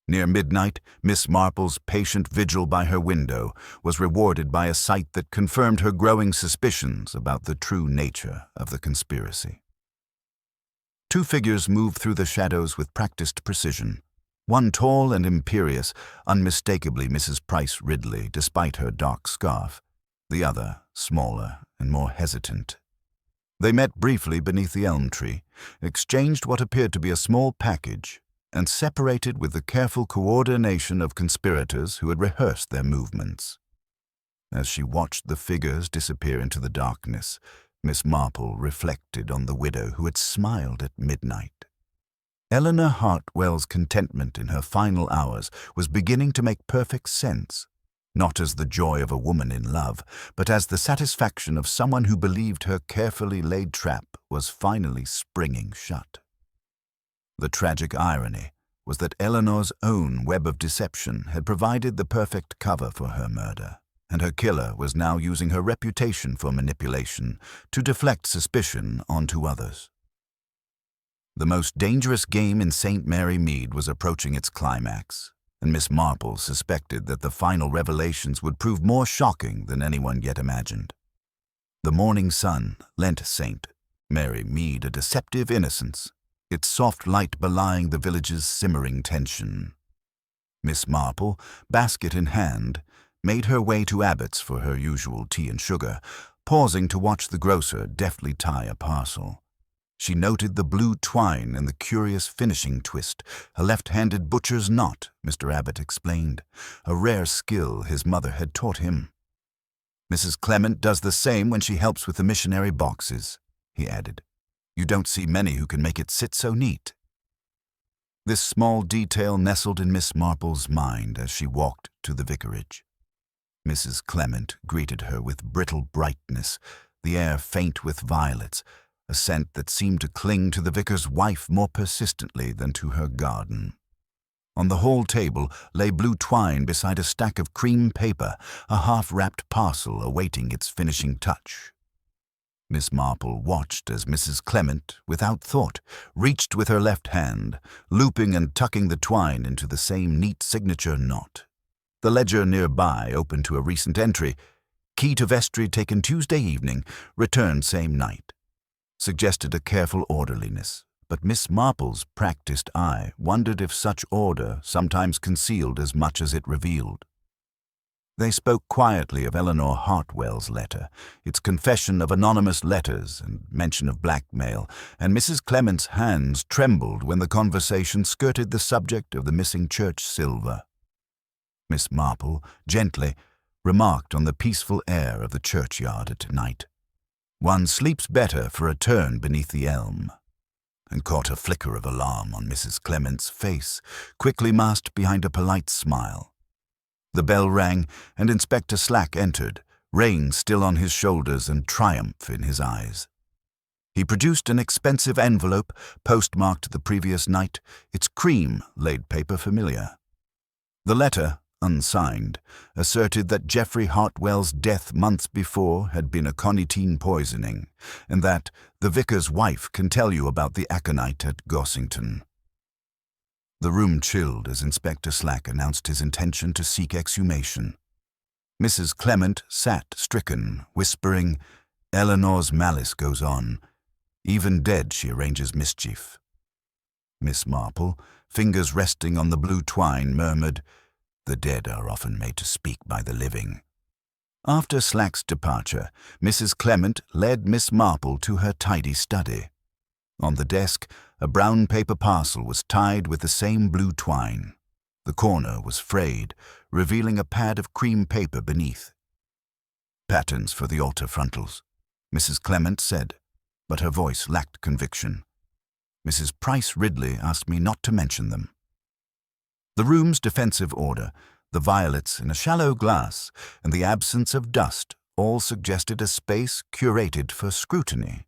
Near midnight, Miss Marple's patient vigil by her window was rewarded by a sight that confirmed her growing suspicions about the true nature of the conspiracy. Two figures moved through the shadows with practiced precision. One tall and imperious, unmistakably Mrs. Price Ridley, despite her dark scarf. The other, smaller and more hesitant. They met briefly beneath the elm tree, exchanged what appeared to be a small package, and separated with the careful coordination of conspirators who had rehearsed their movements. As she watched the figures disappear into the darkness, Miss Marple reflected on the widow who had smiled at midnight. Eleanor Hartwell's contentment in her final hours was beginning to make perfect sense, not as the joy of a woman in love, but as the satisfaction of someone who believed her carefully laid trap was finally springing shut. The tragic irony was that Eleanor's own web of deception had provided the perfect cover for her murder, and her killer was now using her reputation for manipulation to deflect suspicion onto others. The most dangerous game in St. Mary Mead was approaching its climax, and Miss Marple suspected that the final revelations would prove more shocking than anyone yet imagined. The morning sun lent St. Mary Mead a deceptive innocence, its soft light belying the village's simmering tension. Miss Marple, basket in hand, made her way to Abbott's for her usual tea and sugar, pausing to watch the grocer deftly tie a parcel. She noted the blue twine and the curious finishing twist, a left-handed butcher's knot, Mr. Abbott explained, a rare skill his mother had taught him. Mrs. Clement does the same when she helps with the missionary boxes, he added. You don't see many who can make it sit so neat. This small detail nestled in Miss Marple's mind as she walked to the vicarage. Mrs. Clement greeted her with brittle brightness, the air faint with violets, a scent that seemed to cling to the vicar's wife more persistently than to her garden. On the hall table lay blue twine beside a stack of cream paper, a half-wrapped parcel awaiting its finishing touch. Miss Marple watched as Mrs. Clement, without thought, reached with her left hand, looping and tucking the twine into the same neat signature knot. The ledger nearby opened to a recent entry, key to vestry taken Tuesday evening, returned same night. Suggested a careful orderliness, but Miss Marple's practiced eye wondered if such order sometimes concealed as much as it revealed. They spoke quietly of Eleanor Hartwell's letter, its confession of anonymous letters and mention of blackmail, and Mrs. Clement's hands trembled when the conversation skirted the subject of the missing church silver. Miss Marple, gently, remarked on the peaceful air of the churchyard at night. One sleeps better for a turn beneath the elm, and caught a flicker of alarm on Mrs. Clement's face, quickly masked behind a polite smile. The bell rang, and Inspector Slack entered, reins still on his shoulders and triumph in his eyes. He produced an expensive envelope, postmarked the previous night, its cream-laid paper familiar. The letter, unsigned, asserted that Geoffrey Hartwell's death months before had been a conitine poisoning, and that the vicar's wife can tell you about the aconite at Gossington. The room chilled as Inspector Slack announced his intention to seek exhumation. Mrs. Clement sat stricken, whispering, "Eleanor's malice goes on. Even dead she arranges mischief." Miss Marple, fingers resting on the blue twine, murmured, "The dead are often made to speak by the living." After Slack's departure, Mrs. Clement led Miss Marple to her tidy study. On the desk, a brown paper parcel was tied with the same blue twine. The corner was frayed, revealing a pad of cream paper beneath. patterns for the altar frontals," Mrs. Clement said, but her voice lacked conviction. "Mrs. Price Ridley asked me not to mention them." The room's defensive order, the violets in a shallow glass, and the absence of dust all suggested a space curated for scrutiny.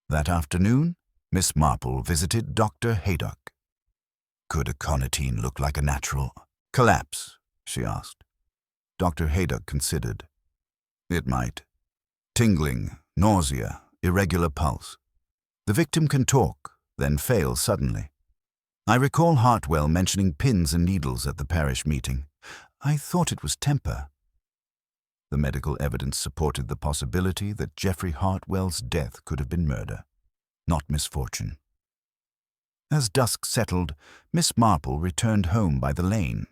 That afternoon, Miss Marple visited Dr. Haydock. "Could aconitine look like a natural collapse?" she asked. Dr. Haydock considered. "It might. Tingling, nausea, irregular pulse. The victim can talk, then fail suddenly. I recall Hartwell mentioning pins and needles at the parish meeting. I thought it was temper." The medical evidence supported the possibility that Geoffrey Hartwell's death could have been murder, not misfortune. As dusk settled, Miss Marple returned home by the lane.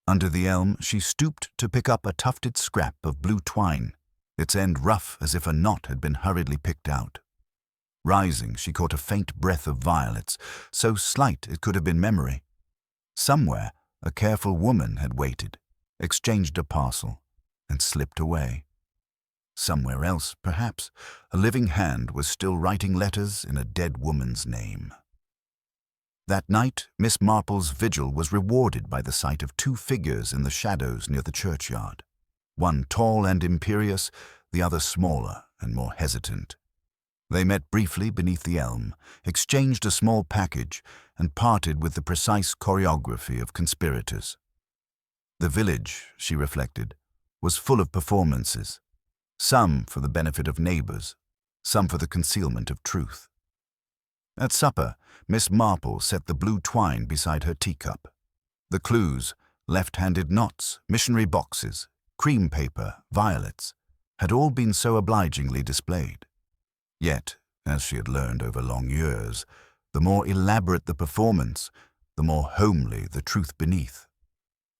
Under the elm, she stooped to pick up a tufted scrap of blue twine, its end rough as if a knot had been hurriedly picked out. Rising, she caught a faint breath of violets, so slight it could have been memory. Somewhere, a careful woman had waited, exchanged a parcel, and slipped away. Somewhere else, perhaps, a living hand was still writing letters in a dead woman's name. That night, Miss Marple's vigil was rewarded by the sight of two figures in the shadows near the churchyard. One tall and imperious, the other smaller and more hesitant. They met briefly beneath the elm, exchanged a small package, and parted with the precise choreography of conspirators. The village, she reflected, was full of performances, some for the benefit of neighbors, some for the concealment of truth. At supper, Miss Marple set the blue twine beside her teacup. The clues, left-handed knots, missionary boxes, cream paper, violets, had all been so obligingly displayed. Yet, as she had learned over long years, the more elaborate the performance, the more homely the truth beneath.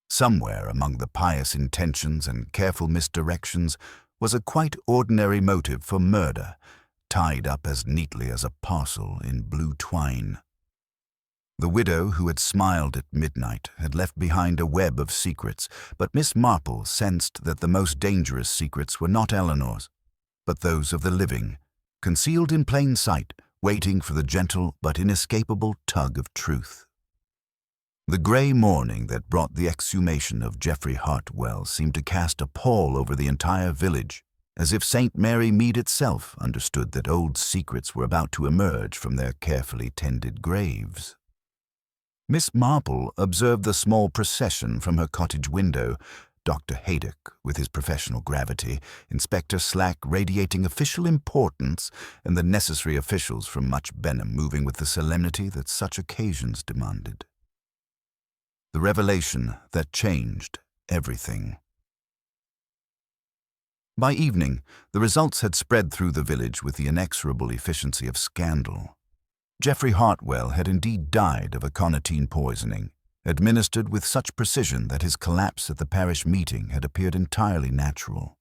Somewhere among the pious intentions and careful misdirections was a quite ordinary motive for murder, tied up as neatly as a parcel in blue twine. The widow who had smiled at midnight had left behind a web of secrets, but Miss Marple sensed that the most dangerous secrets were not Eleanor's, but those of the living, concealed in plain sight, waiting for the gentle but inescapable tug of truth. The grey morning that brought the exhumation of Geoffrey Hartwell seemed to cast a pall over the entire village, as if St. Mary Mead itself understood that old secrets were about to emerge from their carefully tended graves. Miss Marple observed the small procession from her cottage window, Dr. Haydock with his professional gravity, Inspector Slack radiating official importance, and the necessary officials from Much Benham moving with the solemnity that such occasions demanded. The revelation that changed everything. By evening, the results had spread through the village with the inexorable efficiency of scandal. Geoffrey Hartwell had indeed died of aconitine poisoning, administered with such precision that his collapse at the parish meeting had appeared entirely natural.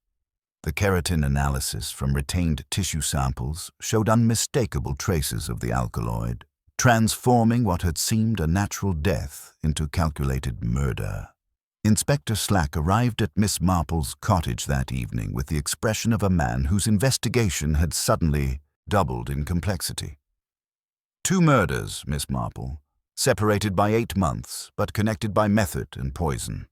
The keratin analysis from retained tissue samples showed unmistakable traces of the alkaloid, transforming what had seemed a natural death into calculated murder. Inspector Slack arrived at Miss Marple's cottage that evening with the expression of a man whose investigation had suddenly doubled in complexity. 2 murders, Miss Marple, separated by 8 months, but connected by method and poison.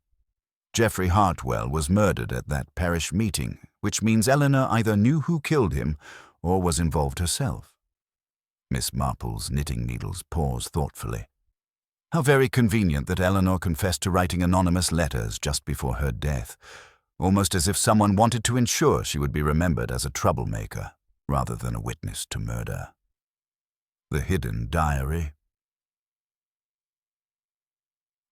Geoffrey Hartwell was murdered at that parish meeting, which means Eleanor either knew who killed him or was involved herself. Miss Marple's knitting needles paused thoughtfully. How very convenient that Eleanor confessed to writing anonymous letters just before her death, almost as if someone wanted to ensure she would be remembered as a troublemaker, rather than a witness to murder. The hidden diary.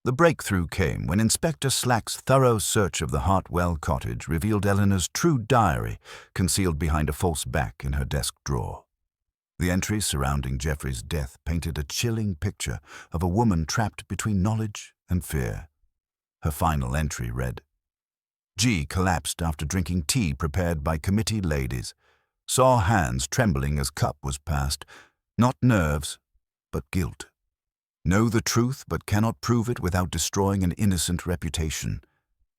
The breakthrough came when Inspector Slack's thorough search of the Hartwell cottage revealed Eleanor's true diary, concealed behind a false back in her desk drawer. The entries surrounding Geoffrey's death painted a chilling picture of a woman trapped between knowledge and fear. Her final entry read, G collapsed after drinking tea prepared by committee ladies. Saw hands trembling as cup was passed. Not nerves, but guilt. Know the truth but cannot prove it without destroying an innocent reputation.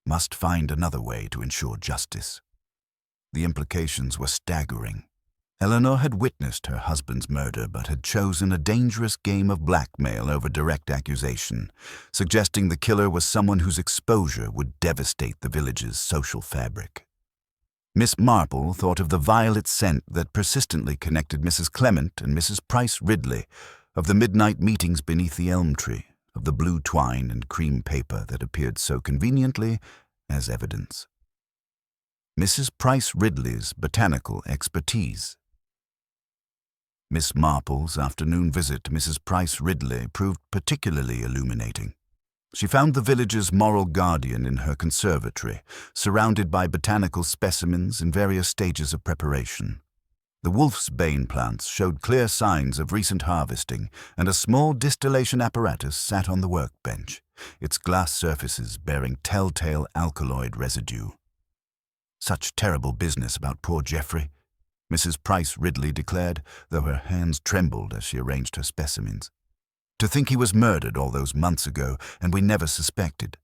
Must find another way to ensure justice. The implications were staggering. Eleanor had witnessed her husband's murder but had chosen a dangerous game of blackmail over direct accusation, suggesting the killer was someone whose exposure would devastate the village's social fabric. Miss Marple thought of the violet scent that persistently connected Mrs. Clement and Mrs. Price Ridley, of the midnight meetings beneath the elm tree, of the blue twine and cream paper that appeared so conveniently as evidence. Mrs. Price Ridley's botanical expertise. Miss Marple's afternoon visit to Mrs. Price Ridley proved particularly illuminating. She found the village's moral guardian in her conservatory, surrounded by botanical specimens in various stages of preparation. The wolfsbane plants showed clear signs of recent harvesting, and a small distillation apparatus sat on the workbench, its glass surfaces bearing telltale alkaloid residue. "Such terrible business about poor Geoffrey," Mrs. Price Ridley declared, though her hands trembled as she arranged her specimens. "To think he was murdered all those months ago, and we never suspected.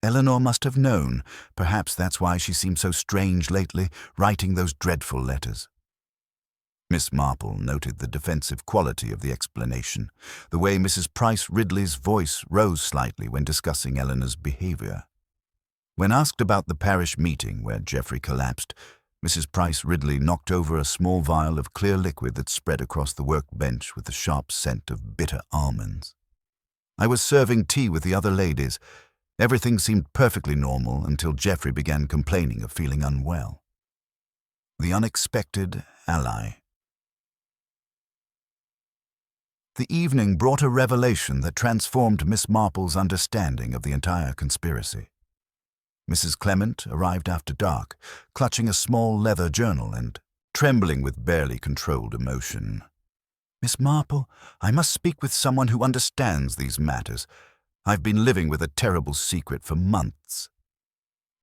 Eleanor must have known. Perhaps that's why she seemed so strange lately, writing those dreadful letters." Miss Marple noted the defensive quality of the explanation, the way Mrs. Price Ridley's voice rose slightly when discussing Eleanor's behavior. When asked about the parish meeting where Geoffrey collapsed, Mrs. Price Ridley knocked over a small vial of clear liquid that spread across the workbench with the sharp scent of bitter almonds. "I was serving tea with the other ladies. Everything seemed perfectly normal until Geoffrey began complaining of feeling unwell." The unexpected ally. The evening brought a revelation that transformed Miss Marple's understanding of the entire conspiracy. Mrs. Clement arrived after dark, clutching a small leather journal and trembling with barely controlled emotion. "Miss Marple, I must speak with someone who understands these matters. I've been living with a terrible secret for months."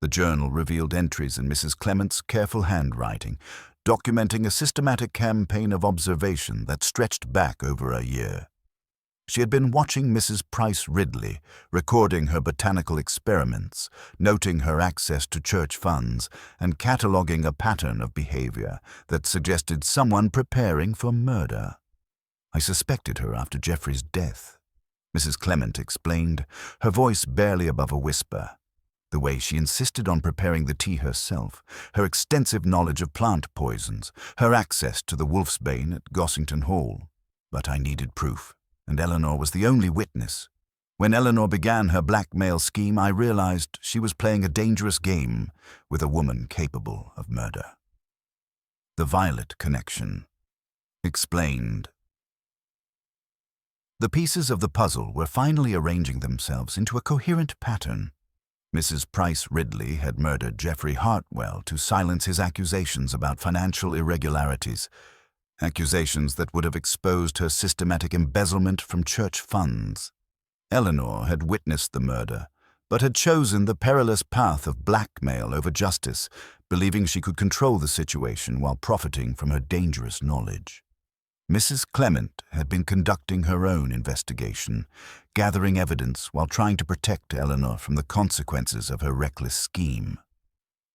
The journal revealed entries in Mrs. Clement's careful handwriting, documenting a systematic campaign of observation that stretched back over a year. She had been watching Mrs. Price Ridley, recording her botanical experiments, noting her access to church funds, and cataloguing a pattern of behavior that suggested someone preparing for murder. "I suspected her after Geoffrey's death," Mrs. Clement explained, her voice barely above a whisper. The way she insisted on preparing the tea herself, her extensive knowledge of plant poisons, her access to the wolfsbane at Gossington Hall. But I needed proof, and Eleanor was the only witness. When Eleanor began her blackmail scheme, I realized she was playing a dangerous game with a woman capable of murder. The Violet Connection. Explained. The pieces of the puzzle were finally arranging themselves into a coherent pattern. Mrs. Price Ridley had murdered Geoffrey Hartwell to silence his accusations about financial irregularities, accusations that would have exposed her systematic embezzlement from church funds. Eleanor had witnessed the murder, but had chosen the perilous path of blackmail over justice, believing she could control the situation while profiting from her dangerous knowledge. Mrs. Clement had been conducting her own investigation, gathering evidence while trying to protect Eleanor from the consequences of her reckless scheme.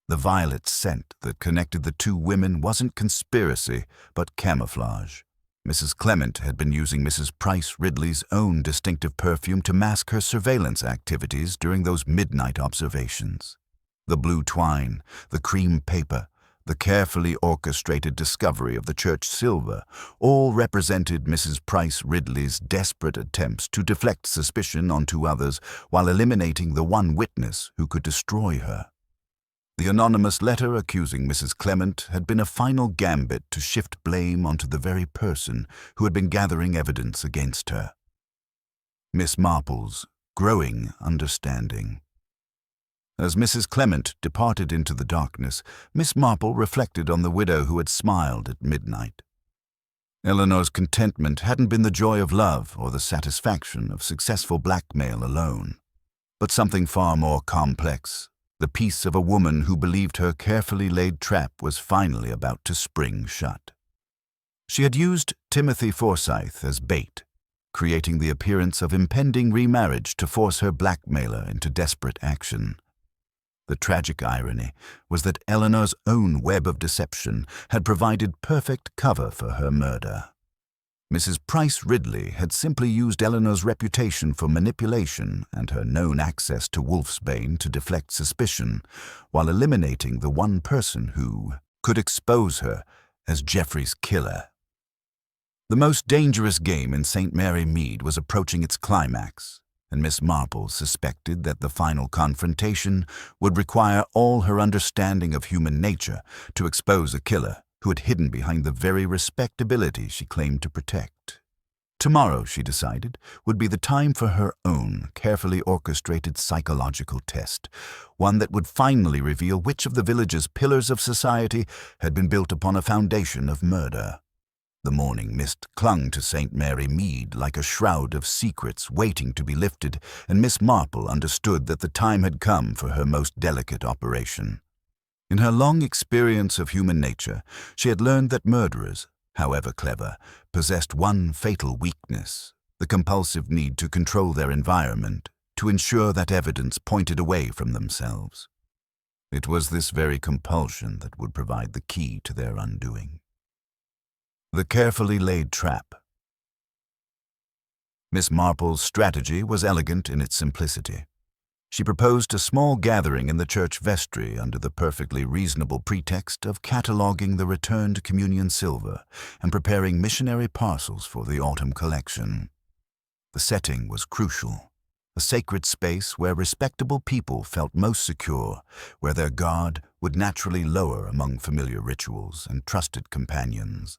The violet scent that connected the two women wasn't conspiracy, but camouflage. Mrs. Clement had been using Mrs. Price Ridley's own distinctive perfume to mask her surveillance activities during those midnight observations. The blue twine, the cream paper, the carefully orchestrated discovery of the church silver, all represented Mrs. Price Ridley's desperate attempts to deflect suspicion onto others while eliminating the one witness who could destroy her. The anonymous letter accusing Mrs. Clement had been a final gambit to shift blame onto the very person who had been gathering evidence against her. Miss Marple's growing understanding. As Mrs. Clement departed into the darkness, Miss Marple reflected on the widow who had smiled at midnight. Eleanor's contentment hadn't been the joy of love or the satisfaction of successful blackmail alone, but something far more complex, the peace of a woman who believed her carefully laid trap was finally about to spring shut. She had used Timothy Forsyth as bait, creating the appearance of impending remarriage to force her blackmailer into desperate action. The tragic irony was that Eleanor's own web of deception had provided perfect cover for her murder. Mrs. Price Ridley had simply used Eleanor's reputation for manipulation and her known access to Wolfsbane to deflect suspicion, while eliminating the one person who could expose her as Geoffrey's killer. The most dangerous game in St. Mary Mead was approaching its climax, and Miss Marple suspected that the final confrontation would require all her understanding of human nature to expose a killer who had hidden behind the very respectability she claimed to protect. Tomorrow, she decided, would be the time for her own carefully orchestrated psychological test, one that would finally reveal which of the village's pillars of society had been built upon a foundation of murder. The morning mist clung to St. Mary Mead like a shroud of secrets waiting to be lifted, and Miss Marple understood that the time had come for her most delicate operation. In her long experience of human nature, she had learned that murderers, however clever, possessed one fatal weakness: the compulsive need to control their environment, to ensure that evidence pointed away from themselves. It was this very compulsion that would provide the key to their undoing. The carefully laid trap. Miss Marple's strategy was elegant in its simplicity. She proposed a small gathering in the church vestry under the perfectly reasonable pretext of cataloguing the returned communion silver and preparing missionary parcels for the autumn collection. The setting was crucial, a sacred space where respectable people felt most secure, where their guard would naturally lower among familiar rituals and trusted companions.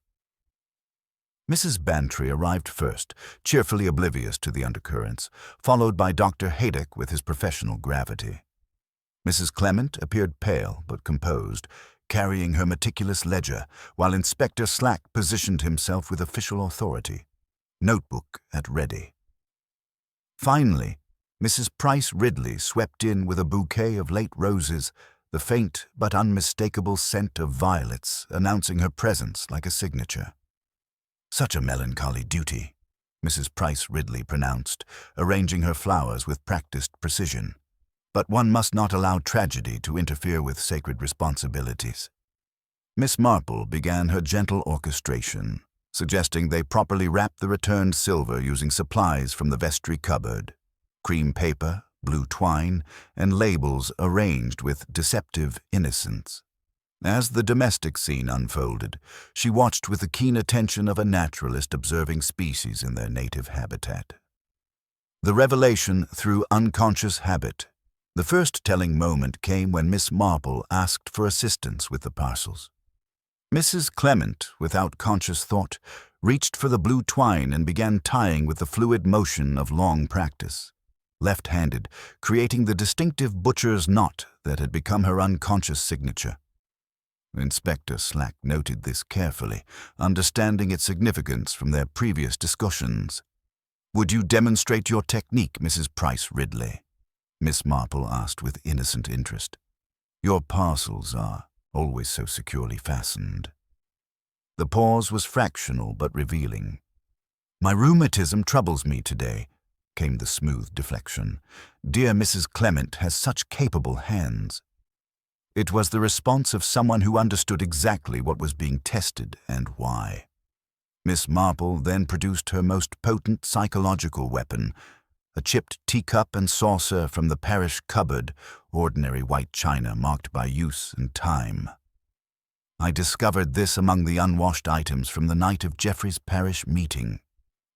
Mrs. Bantry arrived first, cheerfully oblivious to the undercurrents, followed by Dr. Haydock with his professional gravity. Mrs. Clement appeared pale but composed, carrying her meticulous ledger, while Inspector Slack positioned himself with official authority, notebook at ready. Finally, Mrs. Price Ridley swept in with a bouquet of late roses, the faint but unmistakable scent of violets announcing her presence like a signature. "Such a melancholy duty," Mrs. Price Ridley pronounced, arranging her flowers with practiced precision. "But one must not allow tragedy to interfere with sacred responsibilities." Miss Marple began her gentle orchestration, suggesting they properly wrap the returned silver using supplies from the vestry cupboard: cream paper, blue twine, and labels arranged with deceptive innocence. As the domestic scene unfolded, she watched with the keen attention of a naturalist observing species in their native habitat. The revelation through unconscious habit. The first telling moment came when Miss Marple asked for assistance with the parcels. Mrs. Clement, without conscious thought, reached for the blue twine and began tying with the fluid motion of long practice, left-handed, creating the distinctive butcher's knot that had become her unconscious signature. Inspector Slack noted this carefully, understanding its significance from their previous discussions. "Would you demonstrate your technique, Mrs. Price Ridley?" Miss Marple asked with innocent interest. "Your parcels are always so securely fastened." The pause was fractional but revealing. "My rheumatism troubles me today," came the smooth deflection. "Dear Mrs. Clement has such capable hands." It was the response of someone who understood exactly what was being tested and why. Miss Marple then produced her most potent psychological weapon, a chipped teacup and saucer from the parish cupboard, ordinary white china marked by use and time. "I discovered this among the unwashed items from the night of Geoffrey's parish meeting,"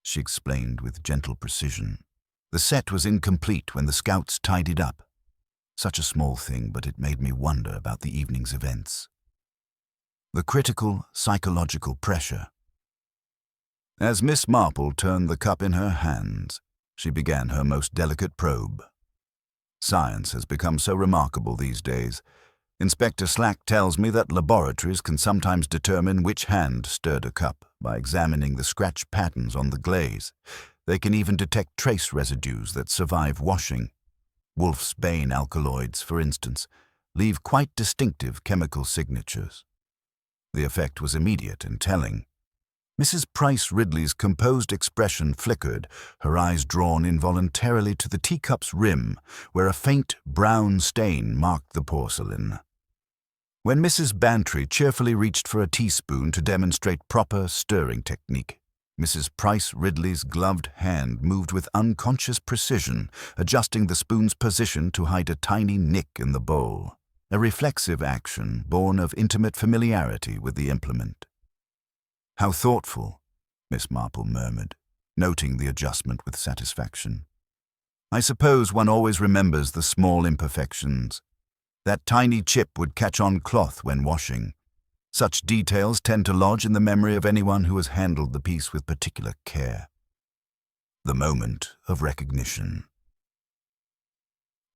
she explained with gentle precision. "The set was incomplete when the scouts tidied up. Such a small thing, but it made me wonder about the evening's events." The critical psychological pressure. As Miss Marple turned the cup in her hands, she began her most delicate probe. Science has become so remarkable these days. Inspector Slack tells me that laboratories can sometimes determine which hand stirred a cup by examining the scratch patterns on the glaze. They can even detect trace residues that survive washing. Wolfsbane alkaloids, for instance, leave quite distinctive chemical signatures. The effect was immediate and telling. Mrs. Price Ridley's composed expression flickered, her eyes drawn involuntarily to the teacup's rim, where a faint brown stain marked the porcelain. When Mrs. Bantry cheerfully reached for a teaspoon to demonstrate proper stirring technique, Mrs. Price Ridley's gloved hand moved with unconscious precision, adjusting the spoon's position to hide a tiny nick in the bowl, a reflexive action born of intimate familiarity with the implement. "How thoughtful," Miss Marple murmured, noting the adjustment with satisfaction. "I suppose one always remembers the small imperfections. That tiny chip would catch on cloth when washing. Such details tend to lodge in the memory of anyone who has handled the piece with particular care." The moment of recognition.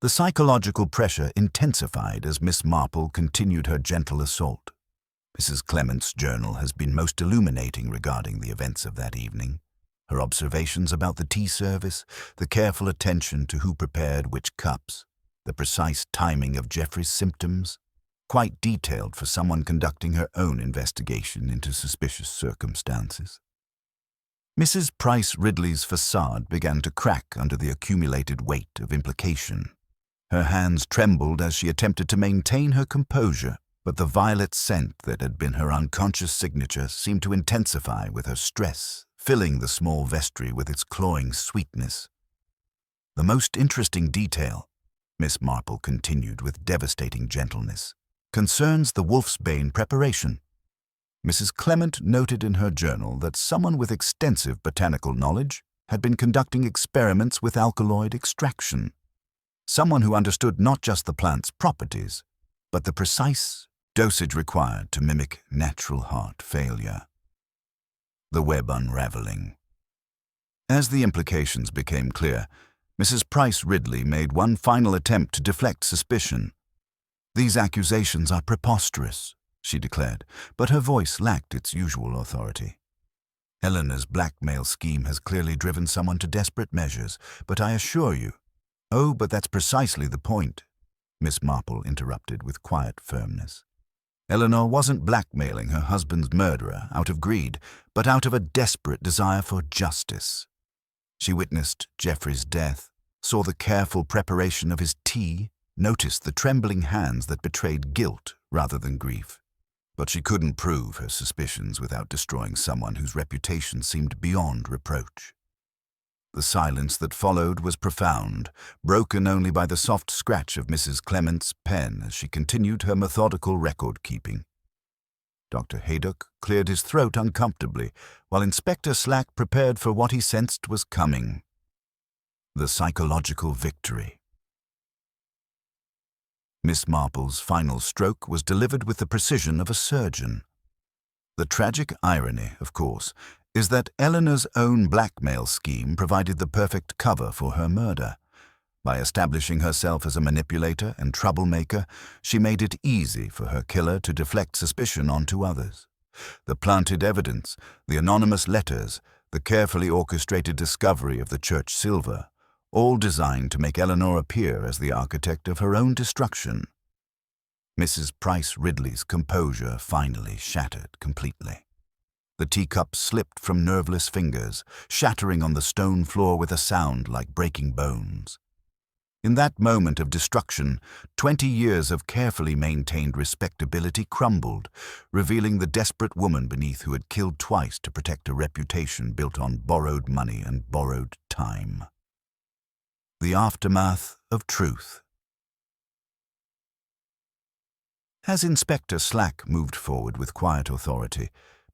The psychological pressure intensified as Miss Marple continued her gentle assault. Mrs. Clement's journal has been most illuminating regarding the events of that evening. Her observations about the tea service, the careful attention to who prepared which cups, the precise timing of Geoffrey's symptoms, quite detailed for someone conducting her own investigation into suspicious circumstances. Mrs. Price Ridley's facade began to crack under the accumulated weight of implication. Her hands trembled as she attempted to maintain her composure, but the violet scent that had been her unconscious signature seemed to intensify with her stress, filling the small vestry with its cloying sweetness. "The most interesting detail," Miss Marple continued with devastating gentleness, "concerns the wolfsbane preparation. Mrs. Clement noted in her journal that someone with extensive botanical knowledge had been conducting experiments with alkaloid extraction. Someone who understood not just the plant's properties, but the precise dosage required to mimic natural heart failure." The web unraveling. As the implications became clear, Mrs. Price Ridley made one final attempt to deflect suspicion. "These accusations are preposterous," she declared, but her voice lacked its usual authority. "Eleanor's blackmail scheme has clearly driven someone to desperate measures, but I assure you—" "Oh, but that's precisely the point," Miss Marple interrupted with quiet firmness. "Eleanor wasn't blackmailing her husband's murderer out of greed, but out of a desperate desire for justice. She witnessed Geoffrey's death, saw the careful preparation of his tea, noticed the trembling hands that betrayed guilt rather than grief. But she couldn't prove her suspicions without destroying someone whose reputation seemed beyond reproach." The silence that followed was profound, broken only by the soft scratch of Mrs. Clement's pen as she continued her methodical record-keeping. Dr. Haydock cleared his throat uncomfortably, while Inspector Slack prepared for what he sensed was coming. The psychological victory. Miss Marple's final stroke was delivered with the precision of a surgeon. The tragic irony, of course, is that Eleanor's own blackmail scheme provided the perfect cover for her murder. By establishing herself as a manipulator and troublemaker, she made it easy for her killer to deflect suspicion onto others. The planted evidence, the anonymous letters, the carefully orchestrated discovery of the church silver, all designed to make Eleanor appear as the architect of her own destruction. Mrs. Price Ridley's composure finally shattered completely. The teacup slipped from nerveless fingers, shattering on the stone floor with a sound like breaking bones. In that moment of destruction, 20 years of carefully maintained respectability crumbled, revealing the desperate woman beneath who had killed twice to protect a reputation built on borrowed money and borrowed time. The aftermath of truth. As Inspector Slack moved forward with quiet authority,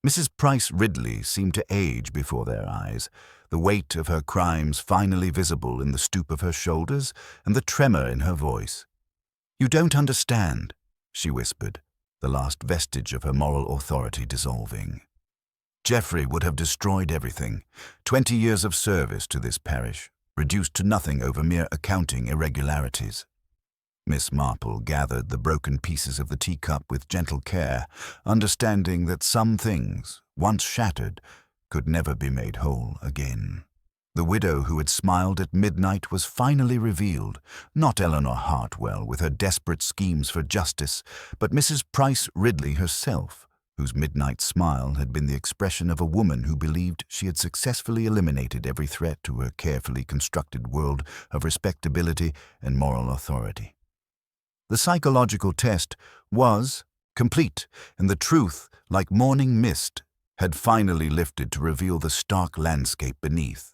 Mrs. Price Ridley seemed to age before their eyes, the weight of her crimes finally visible in the stoop of her shoulders and the tremor in her voice. "You don't understand," she whispered, the last vestige of her moral authority dissolving. "Geoffrey would have destroyed everything. 20 years of service to this parish, reduced to nothing over mere accounting irregularities." Miss Marple gathered the broken pieces of the teacup with gentle care, understanding that some things, once shattered, could never be made whole again. The widow who had smiled at midnight was finally revealed, not Eleanor Hartwell with her desperate schemes for justice, but Mrs. Price Ridley herself, whose midnight smile had been the expression of a woman who believed she had successfully eliminated every threat to her carefully constructed world of respectability and moral authority. The psychological test was complete, and the truth, like morning mist, had finally lifted to reveal the stark landscape beneath.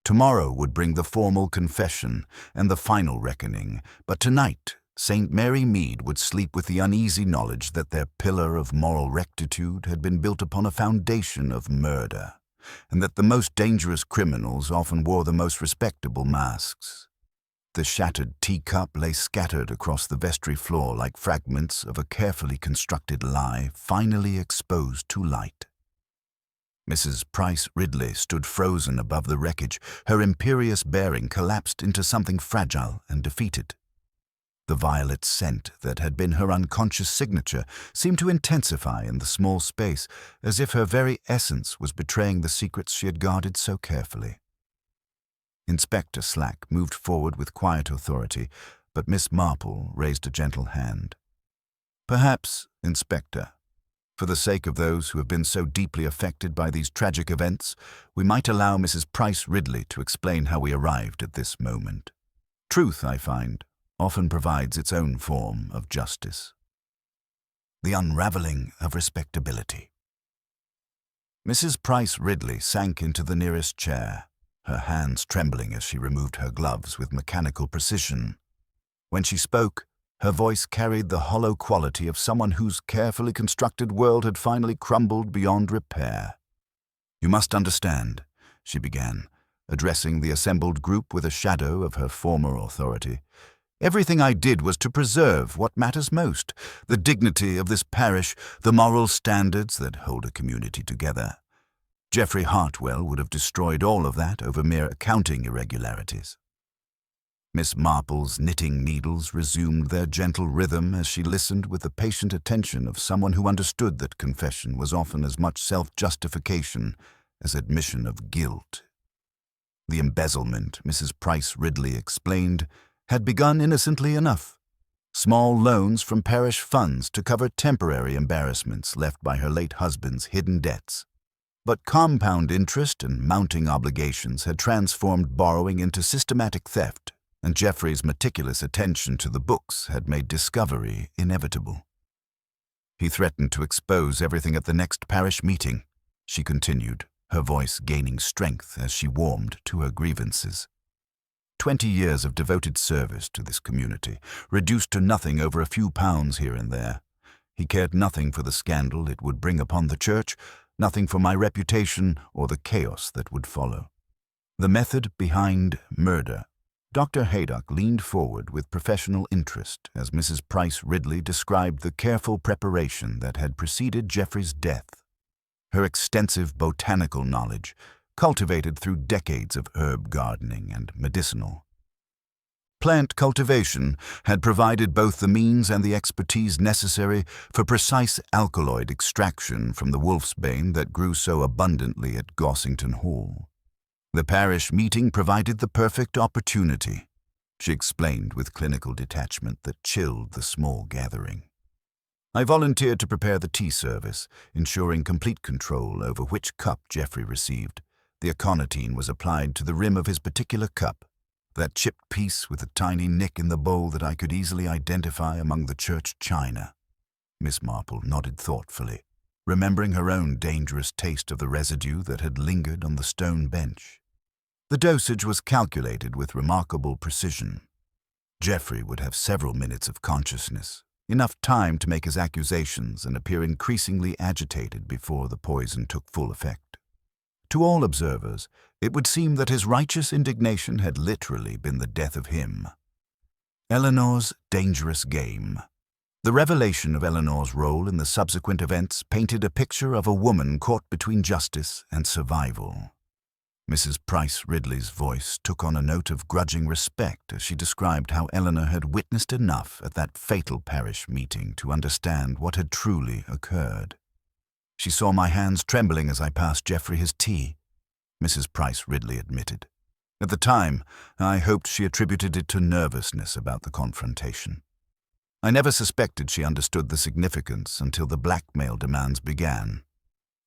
Tomorrow would bring the formal confession and the final reckoning, but tonight St. Mary Mead would sleep with the uneasy knowledge that their pillar of moral rectitude had been built upon a foundation of murder, and that the most dangerous criminals often wore the most respectable masks. The shattered teacup lay scattered across the vestry floor like fragments of a carefully constructed lie finally exposed to light. Mrs. Price Ridley stood frozen above the wreckage, her imperious bearing collapsed into something fragile and defeated. The violet scent that had been her unconscious signature seemed to intensify in the small space, as if her very essence was betraying the secrets she had guarded so carefully. Inspector Slack moved forward with quiet authority, but Miss Marple raised a gentle hand. "Perhaps, Inspector, for the sake of those who have been so deeply affected by these tragic events, we might allow Mrs. Price Ridley to explain how we arrived at this moment. Truth, I find, often provides its own form of justice." The unraveling of respectability. Mrs. Price Ridley sank into the nearest chair, her hands trembling as she removed her gloves with mechanical precision. When she spoke, her voice carried the hollow quality of someone whose carefully constructed world had finally crumbled beyond repair. "You must understand," she began, addressing the assembled group with a shadow of her former authority. "Everything I did was to preserve what matters most, the dignity of this parish, the moral standards that hold a community together. Geoffrey Hartwell would have destroyed all of that over mere accounting irregularities." Miss Marple's knitting needles resumed their gentle rhythm as she listened with the patient attention of someone who understood that confession was often as much self-justification as admission of guilt. The embezzlement, Mrs. Price Ridley explained, had begun innocently enough. Small loans from parish funds to cover temporary embarrassments left by her late husband's hidden debts. But compound interest and mounting obligations had transformed borrowing into systematic theft, and Geoffrey's meticulous attention to the books had made discovery inevitable. "He threatened to expose everything at the next parish meeting," she continued, her voice gaining strength as she warmed to her grievances. 20 years of devoted service to this community, reduced to nothing over a few pounds here and there. He cared nothing for the scandal it would bring upon the church, nothing for my reputation or the chaos that would follow. The method behind murder. Dr. Haydock leaned forward with professional interest as Mrs. Price Ridley described the careful preparation that had preceded Geoffrey's death. Her extensive botanical knowledge, cultivated through decades of herb gardening and medicinal plant cultivation, had provided both the means and the expertise necessary for precise alkaloid extraction from the wolfsbane that grew so abundantly at Gossington Hall. The parish meeting provided the perfect opportunity, she explained with clinical detachment that chilled the small gathering. I volunteered to prepare the tea service, ensuring complete control over which cup Geoffrey received. The aconitine was applied to the rim of his particular cup, that chipped piece with a tiny nick in the bowl that I could easily identify among the church china. Miss Marple nodded thoughtfully, remembering her own dangerous taste of the residue that had lingered on the stone bench. The dosage was calculated with remarkable precision. Geoffrey would have several minutes of consciousness, enough time to make his accusations and appear increasingly agitated before the poison took full effect. To all observers, it would seem that his righteous indignation had literally been the death of him. Eleanor's dangerous game. The revelation of Eleanor's role in the subsequent events painted a picture of a woman caught between justice and survival. Mrs. Price Ridley's voice took on a note of grudging respect as she described how Eleanor had witnessed enough at that fatal parish meeting to understand what had truly occurred. "She saw my hands trembling as I passed Geoffrey his tea," Mrs. Price Ridley admitted. "At the time, I hoped she attributed it to nervousness about the confrontation." I never suspected she understood the significance until the blackmail demands began.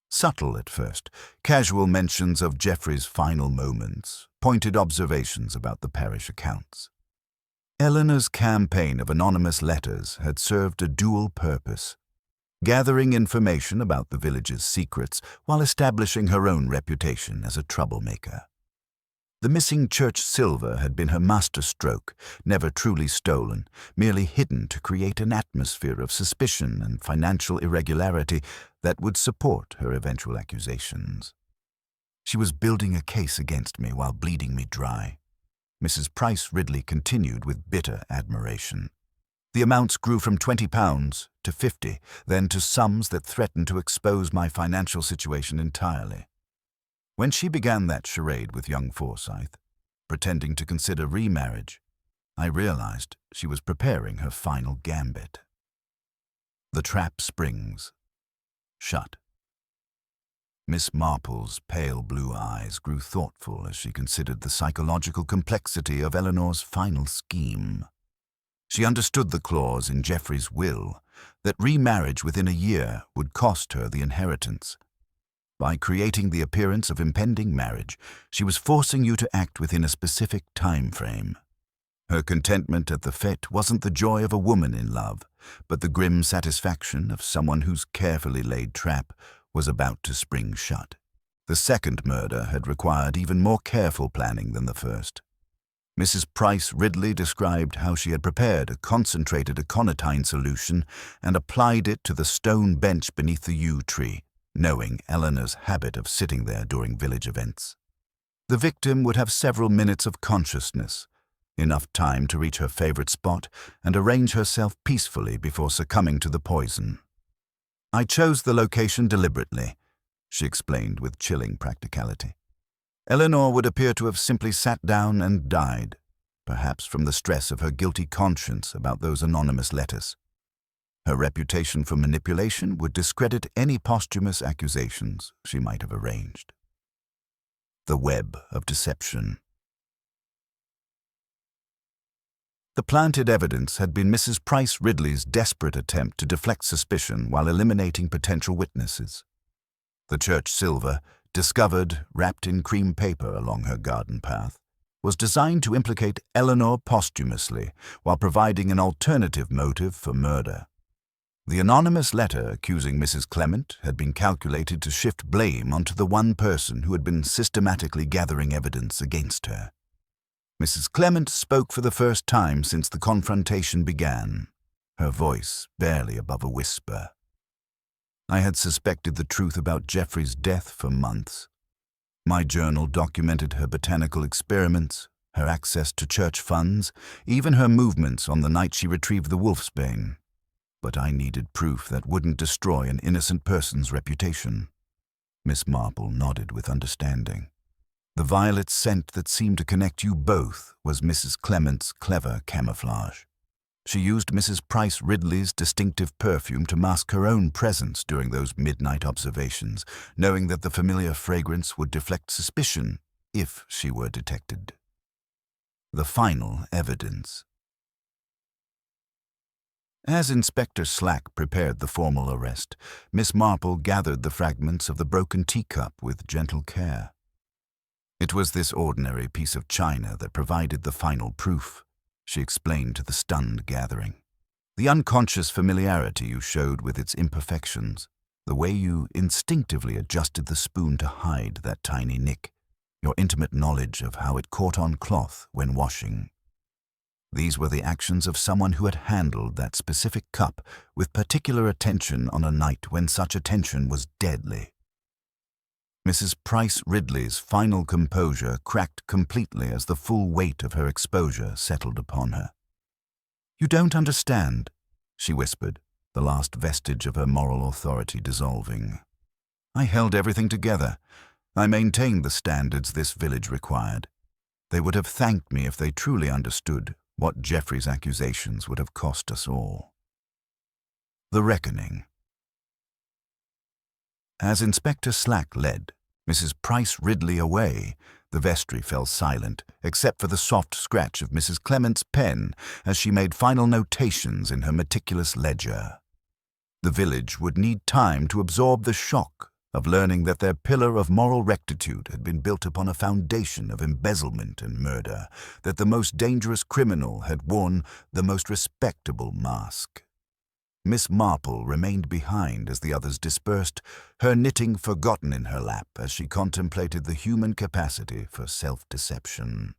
Subtle at first, casual mentions of Geoffrey's final moments, pointed observations about the parish accounts. Eleanor's campaign of anonymous letters had served a dual purpose: gathering information about the village's secrets while establishing her own reputation as a troublemaker. The missing church silver had been her masterstroke, never truly stolen, merely hidden to create an atmosphere of suspicion and financial irregularity that would support her eventual accusations. She was building a case against me while bleeding me dry. Mrs. Price Ridley continued with bitter admiration. The amounts grew from £20 to £50, then to sums that threatened to expose my financial situation entirely. When she began that charade with young Forsyth, pretending to consider remarriage, I realized she was preparing her final gambit. The trap springs shut. Miss Marple's pale blue eyes grew thoughtful as she considered the psychological complexity of Eleanor's final scheme. She understood the clause in Geoffrey's will that remarriage within a year would cost her the inheritance. By creating the appearance of impending marriage, she was forcing you to act within a specific time frame. Her contentment at the fete wasn't the joy of a woman in love, but the grim satisfaction of someone whose carefully laid trap was about to spring shut. The second murder had required even more careful planning than the first. Mrs. Price Ridley described how she had prepared a concentrated aconitine solution and applied it to the stone bench beneath the yew tree, knowing Eleanor's habit of sitting there during village events. The victim would have several minutes of consciousness, enough time to reach her favorite spot and arrange herself peacefully before succumbing to the poison. I chose the location deliberately, she explained with chilling practicality. Eleanor would appear to have simply sat down and died, perhaps from the stress of her guilty conscience about those anonymous letters. Her reputation for manipulation would discredit any posthumous accusations she might have arranged. The web of deception. The planted evidence had been Mrs. Price Ridley's desperate attempt to deflect suspicion while eliminating potential witnesses. The church silver, discovered wrapped in cream paper along her garden path, was designed to implicate Eleanor posthumously while providing an alternative motive for murder. The anonymous letter accusing Mrs. Clement had been calculated to shift blame onto the one person who had been systematically gathering evidence against her. Mrs. Clement spoke for the first time since the confrontation began, her voice barely above a whisper. I had suspected the truth about Geoffrey's death for months. My journal documented her botanical experiments, her access to church funds, even her movements on the night she retrieved the wolfsbane. But I needed proof that wouldn't destroy an innocent person's reputation. Miss Marple nodded with understanding. The violet scent that seemed to connect you both was Mrs. Clement's clever camouflage. She used Mrs. Price Ridley's distinctive perfume to mask her own presence during those midnight observations, knowing that the familiar fragrance would deflect suspicion if she were detected. The final evidence. As Inspector Slack prepared the formal arrest, Miss Marple gathered the fragments of the broken teacup with gentle care. It was this ordinary piece of china that provided the final proof, she explained to the stunned gathering. The unconscious familiarity you showed with its imperfections, the way you instinctively adjusted the spoon to hide that tiny nick, your intimate knowledge of how it caught on cloth when washing. These were the actions of someone who had handled that specific cup with particular attention on a night when such attention was deadly. Mrs. Price Ridley's final composure cracked completely as the full weight of her exposure settled upon her. "You don't understand," she whispered, the last vestige of her moral authority dissolving. "I held everything together. I maintained the standards this village required. They would have thanked me if they truly understood what Geoffrey's accusations would have cost us all." The Reckoning. As Inspector Slack led Mrs. Price Ridley away, The vestry fell silent, except for the soft scratch of Mrs. Clement's pen as she made final notations in her meticulous ledger. The village would need time to absorb the shock of learning that their pillar of moral rectitude had been built upon a foundation of embezzlement and murder, that the most dangerous criminal had worn the most respectable mask. Miss Marple remained behind as the others dispersed, her knitting forgotten in her lap as she contemplated the human capacity for self-deception.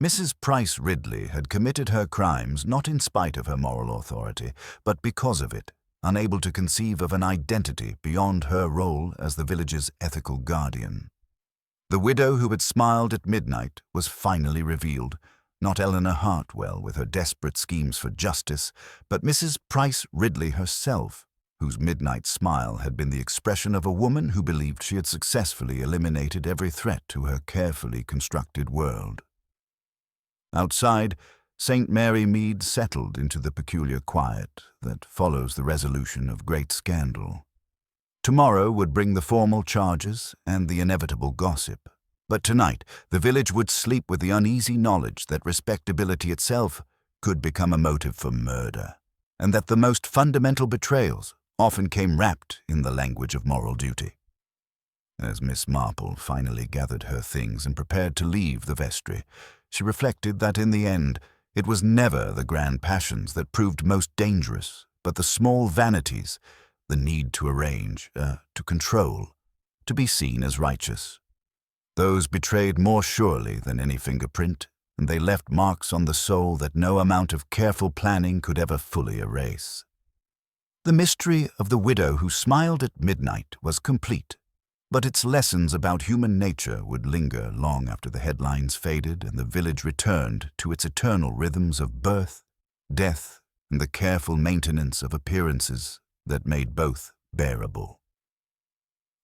Mrs. Price Ridley had committed her crimes not in spite of her moral authority, but because of it, unable to conceive of an identity beyond her role as the village's ethical guardian. The widow who had smiled at midnight was finally revealed, not Eleanor Hartwell with her desperate schemes for justice, but Mrs. Price Ridley herself, whose midnight smile had been the expression of a woman who believed she had successfully eliminated every threat to her carefully constructed world. Outside, St. Mary Mead settled into the peculiar quiet that follows the resolution of great scandal. Tomorrow would bring the formal charges and the inevitable gossip. But tonight, the village would sleep with the uneasy knowledge that respectability itself could become a motive for murder, and that the most fundamental betrayals often came wrapped in the language of moral duty. As Miss Marple finally gathered her things and prepared to leave the vestry, she reflected that in the end, it was never the grand passions that proved most dangerous, but the small vanities, the need to arrange, to control, to be seen as righteous. Those betrayed more surely than any fingerprint, and they left marks on the soul that no amount of careful planning could ever fully erase. The mystery of the widow who smiled at midnight was complete, but its lessons about human nature would linger long after the headlines faded and the village returned to its eternal rhythms of birth, death, and the careful maintenance of appearances that made both bearable.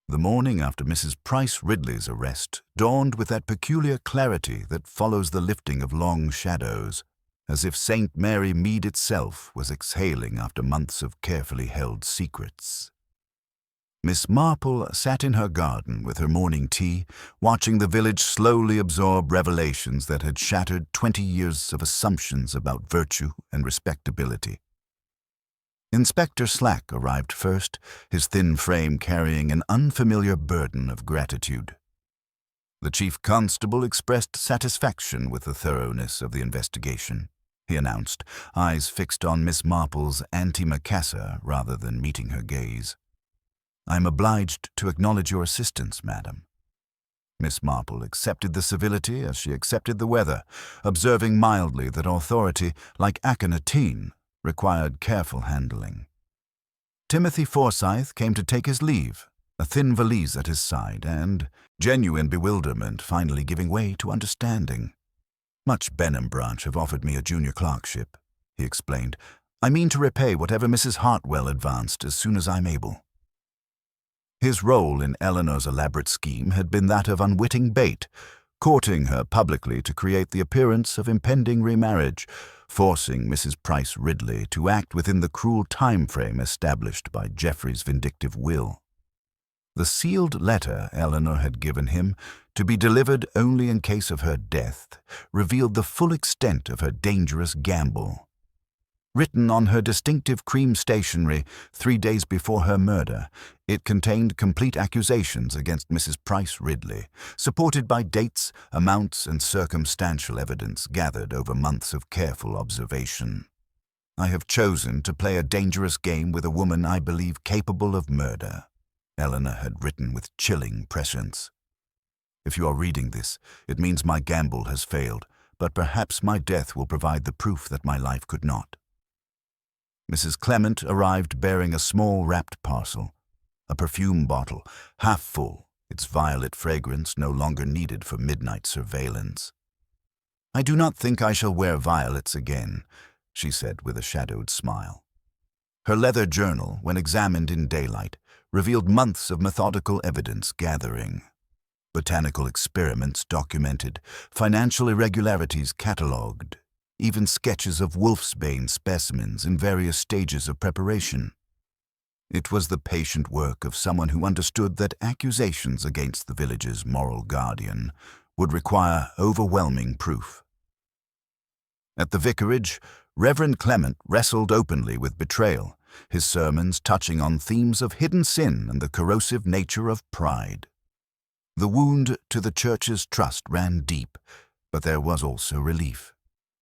The morning after Mrs. Price Ridley's arrest dawned with that peculiar clarity that follows the lifting of long shadows, as if St. Mary Mead itself was exhaling after months of carefully held secrets. Miss Marple sat in her garden with her morning tea, watching the village slowly absorb revelations that had shattered 20 years of assumptions about virtue and respectability. Inspector Slack arrived first, his thin frame carrying an unfamiliar burden of gratitude. The chief constable expressed satisfaction with the thoroughness of the investigation, he announced, eyes fixed on Miss Marple's antimacassar rather than meeting her gaze. "I am obliged to acknowledge your assistance, madam." Miss Marple accepted the civility as she accepted the weather, observing mildly that authority, like Akhenaten, required careful handling. Timothy Forsyth came to take his leave, a thin valise at his side, and genuine bewilderment finally giving way to understanding. "Much Benham branch have offered me a junior clerkship," he explained. "I mean to repay whatever Mrs. Hartwell advanced as soon as I'm able." His role in Eleanor's elaborate scheme had been that of unwitting bait, courting her publicly to create the appearance of impending remarriage, forcing Mrs. Price Ridley to act within the cruel time frame established by Geoffrey's vindictive will. The sealed letter Eleanor had given him, to be delivered only in case of her death, revealed the full extent of her dangerous gamble. Written on her distinctive cream stationery 3 days before her murder, it contained complete accusations against Mrs. Price Ridley, supported by dates, amounts, and circumstantial evidence gathered over months of careful observation. "I have chosen to play a dangerous game with a woman I believe capable of murder," Eleanor had written with chilling prescience. "If you are reading this, it means my gamble has failed, but perhaps my death will provide the proof that my life could not." Mrs. Clement arrived bearing a small wrapped parcel, a perfume bottle, half full, its violet fragrance no longer needed for midnight surveillance. "I do not think I shall wear violets again," she said with a shadowed smile. Her leather journal, when examined in daylight, revealed months of methodical evidence gathering. Botanical experiments documented, financial irregularities catalogued, even sketches of wolfsbane specimens in various stages of preparation. It was the patient work of someone who understood that accusations against the village's moral guardian would require overwhelming proof. At the vicarage, Reverend Clement wrestled openly with betrayal, his sermons touching on themes of hidden sin and the corrosive nature of pride. The wound to the church's trust ran deep, but there was also relief.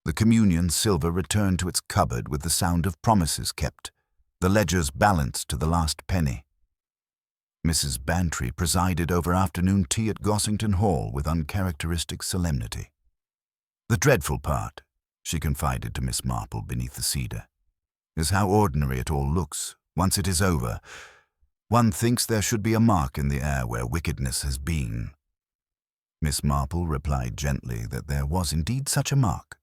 The communion silver returned to its cupboard with the sound of promises kept, the ledgers balanced to the last penny. Mrs. Bantry presided over afternoon tea at Gossington Hall with uncharacteristic solemnity. "The dreadful part," she confided to Miss Marple beneath the cedar, "is how ordinary it all looks once it is over. One thinks there should be a mark in the air where wickedness has been." Miss Marple replied gently that there was indeed such a mark.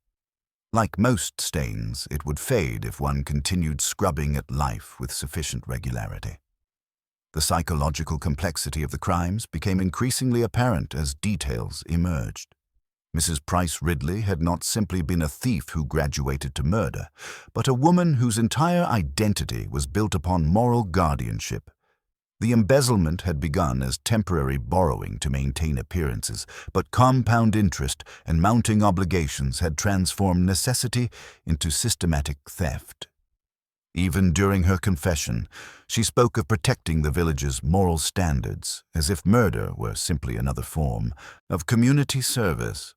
Like most stains, it would fade if one continued scrubbing at life with sufficient regularity. The psychological complexity of the crimes became increasingly apparent as details emerged. Mrs. Price Ridley had not simply been a thief who graduated to murder, but a woman whose entire identity was built upon moral guardianship. The embezzlement had begun as temporary borrowing to maintain appearances, but compound interest and mounting obligations had transformed necessity into systematic theft. Even during her confession, she spoke of protecting the village's moral standards, as if murder were simply another form of community service.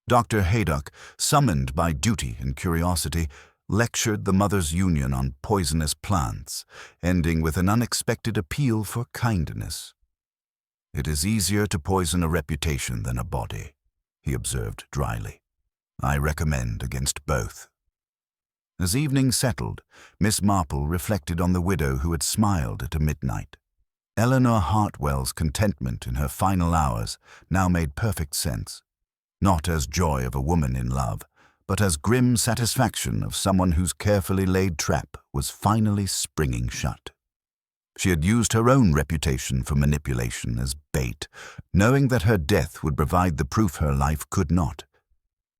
Dr. Haydock, summoned by duty and curiosity, lectured the Mothers' Union on poisonous plants, ending with an unexpected appeal for kindness. "It is easier to poison a reputation than a body," he observed dryly. "I recommend against both." As evening settled, Miss Marple reflected on the widow who had smiled at a midnight. Eleanor Hartwell's contentment in her final hours now made perfect sense, not as joy of a woman in love, but as grim satisfaction of someone whose carefully laid trap was finally springing shut. She had used her own reputation for manipulation as bait, knowing that her death would provide the proof her life could not.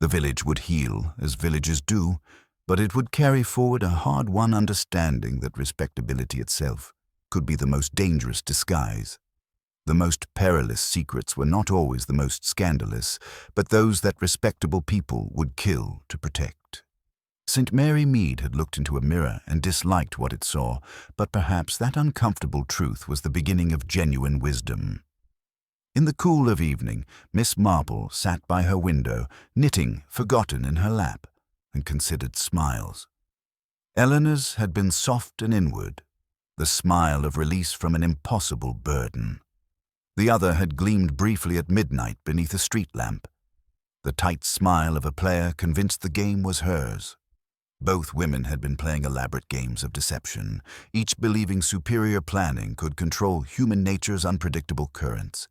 The village would heal, as villages do, but it would carry forward a hard-won understanding that respectability itself could be the most dangerous disguise. The most perilous secrets were not always the most scandalous, but those that respectable people would kill to protect. St. Mary Mead had looked into a mirror and disliked what it saw, but perhaps that uncomfortable truth was the beginning of genuine wisdom. In the cool of evening, Miss Marple sat by her window, knitting forgotten in her lap, and considered smiles. Eleanor's had been soft and inward, the smile of release from an impossible burden. The other had gleamed briefly at midnight beneath a street lamp. The tight smile of a player convinced the game was hers. Both women had been playing elaborate games of deception, each believing superior planning could control human nature's unpredictable currents.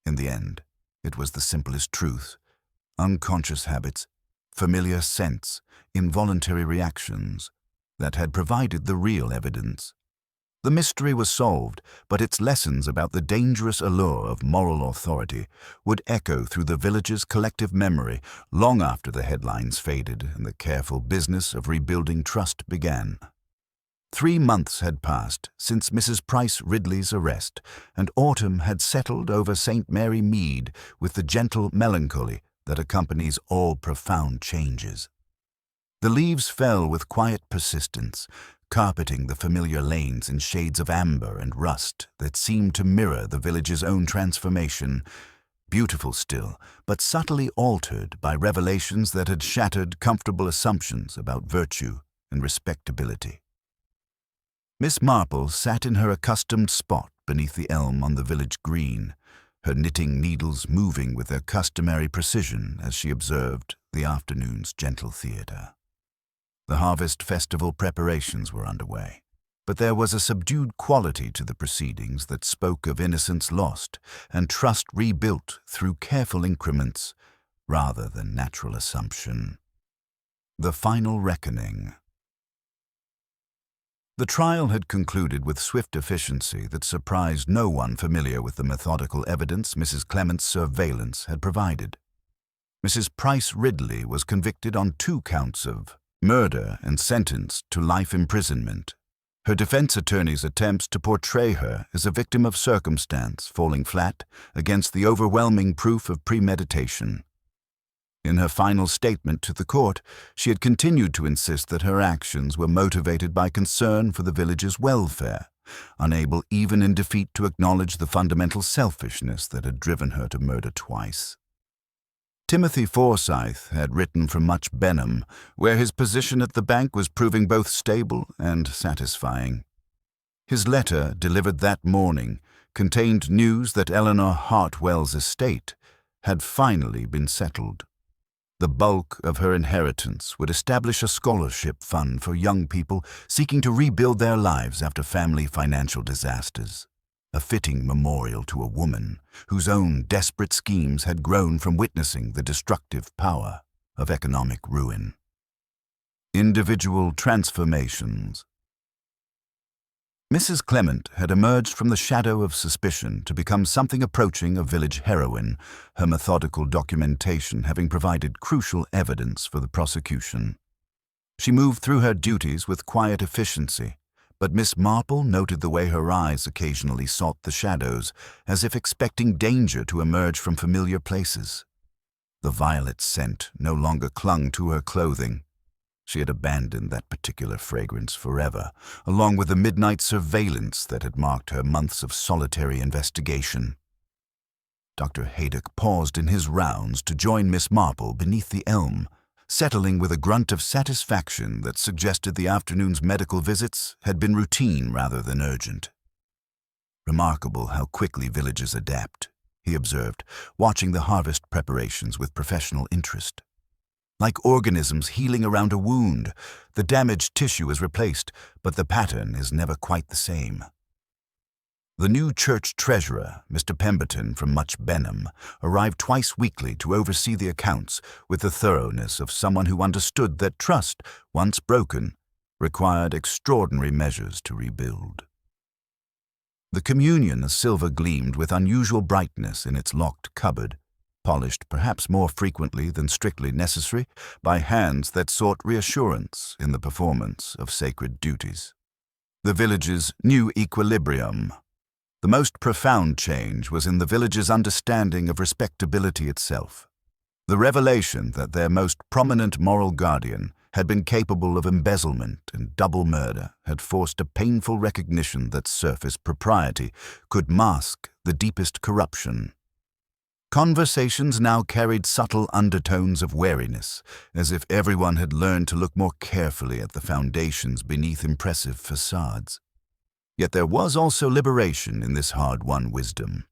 In the end, it was the simplest truth: unconscious habits, familiar scents, involuntary reactions, that had provided the real evidence. The mystery was solved, but its lessons about the dangerous allure of moral authority would echo through the village's collective memory long after the headlines faded and the careful business of rebuilding trust began. 3 months had passed since Mrs. Price Ridley's arrest, and autumn had settled over St. Mary Mead with the gentle melancholy that accompanies all profound changes. The leaves fell with quiet persistence, carpeting the familiar lanes in shades of amber and rust that seemed to mirror the village's own transformation, beautiful still, but subtly altered by revelations that had shattered comfortable assumptions about virtue and respectability. Miss Marple sat in her accustomed spot beneath the elm on the village green, her knitting needles moving with their customary precision as she observed the afternoon's gentle theatre. The harvest festival preparations were underway, but there was a subdued quality to the proceedings that spoke of innocence lost and trust rebuilt through careful increments rather than natural assumption. The final reckoning. The trial had concluded with swift efficiency that surprised no one familiar with the methodical evidence Mrs. Clement's surveillance had provided. Mrs. Price Ridley was convicted on 2 counts of murder and sentenced to life imprisonment. her defense attorney's attempts to portray her as a victim of circumstance falling flat against the overwhelming proof of premeditation. In her final statement to the court, she had continued to insist that her actions were motivated by concern for the village's welfare, unable even in defeat to acknowledge the fundamental selfishness that had driven her to murder twice. Timothy Forsyth had written from Much Benham, where his position at the bank was proving both stable and satisfying. His letter, delivered that morning, contained news that Eleanor Hartwell's estate had finally been settled. The bulk of her inheritance would establish a scholarship fund for young people seeking to rebuild their lives after family financial disasters. A fitting memorial to a woman whose own desperate schemes had grown from witnessing the destructive power of economic ruin. Individual transformations. Mrs. Clement had emerged from the shadow of suspicion to become something approaching a village heroine, her methodical documentation having provided crucial evidence for the prosecution. She moved through her duties with quiet efficiency, but Miss Marple noted the way her eyes occasionally sought the shadows, as if expecting danger to emerge from familiar places. The violet scent no longer clung to her clothing. She had abandoned that particular fragrance forever, along with the midnight surveillance that had marked her months of solitary investigation. Dr. Haydock paused in his rounds to join Miss Marple beneath the elm, settling with a grunt of satisfaction that suggested the afternoon's medical visits had been routine rather than urgent. "Remarkable how quickly villages adapt," he observed, watching the harvest preparations with professional interest. "Like organisms healing around a wound, the damaged tissue is replaced, but the pattern is never quite the same." The new church treasurer, Mr. Pemberton from Much Benham, arrived twice weekly to oversee the accounts with the thoroughness of someone who understood that trust, once broken, required extraordinary measures to rebuild. The communion silver gleamed with unusual brightness in its locked cupboard, polished perhaps more frequently than strictly necessary by hands that sought reassurance in the performance of sacred duties. The village's new equilibrium. The most profound change was in the village's understanding of respectability itself. The revelation that their most prominent moral guardian had been capable of embezzlement and double murder had forced a painful recognition that surface propriety could mask the deepest corruption. Conversations now carried subtle undertones of wariness, as if everyone had learned to look more carefully at the foundations beneath impressive facades. Yet there was also liberation in this hard-won wisdom.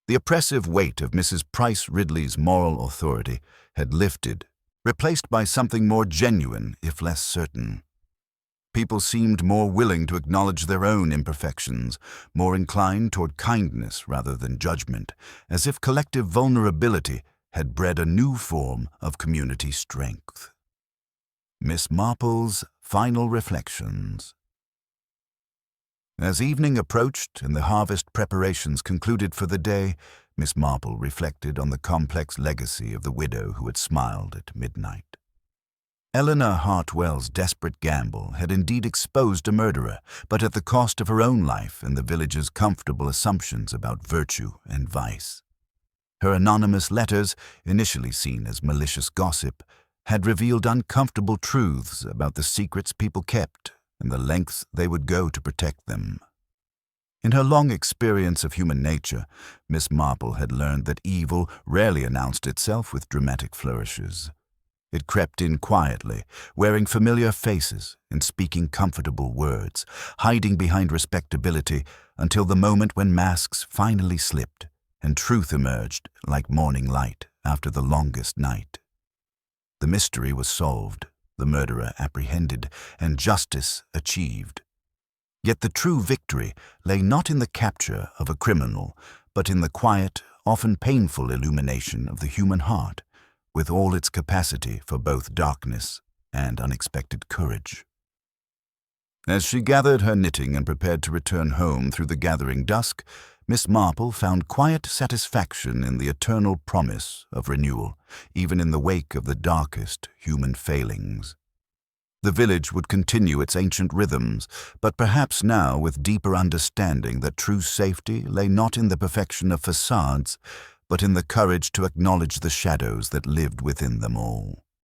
The oppressive weight of Mrs. Price Ridley's moral authority had lifted, replaced by something more genuine, if less certain. People seemed more willing to acknowledge their own imperfections, more inclined toward kindness rather than judgment, as if collective vulnerability had bred a new form of community strength. Miss Marple's final reflections. As evening approached and the harvest preparations concluded for the day, Miss Marple reflected on the complex legacy of the widow who had smiled at midnight. Eleanor Hartwell's desperate gamble had indeed exposed a murderer, but at the cost of her own life and the village's comfortable assumptions about virtue and vice. Her anonymous letters, initially seen as malicious gossip, had revealed uncomfortable truths about the secrets people kept and the lengths they would go to protect them. In her long experience of human nature, Miss Marple had learned that evil rarely announced itself with dramatic flourishes. It crept in quietly, wearing familiar faces and speaking comfortable words, hiding behind respectability until the moment when masks finally slipped and truth emerged like morning light after the longest night. The mystery was solved, the murderer apprehended, and justice achieved. Yet the true victory lay not in the capture of a criminal, but in the quiet, often painful illumination of the human heart, with all its capacity for both darkness and unexpected courage. As she gathered her knitting and prepared to return home through the gathering dusk, Miss Marple found quiet satisfaction in the eternal promise of renewal, even in the wake of the darkest human failings. The village would continue its ancient rhythms, but perhaps now with deeper understanding that true safety lay not in the perfection of facades, but in the courage to acknowledge the shadows that lived within them all.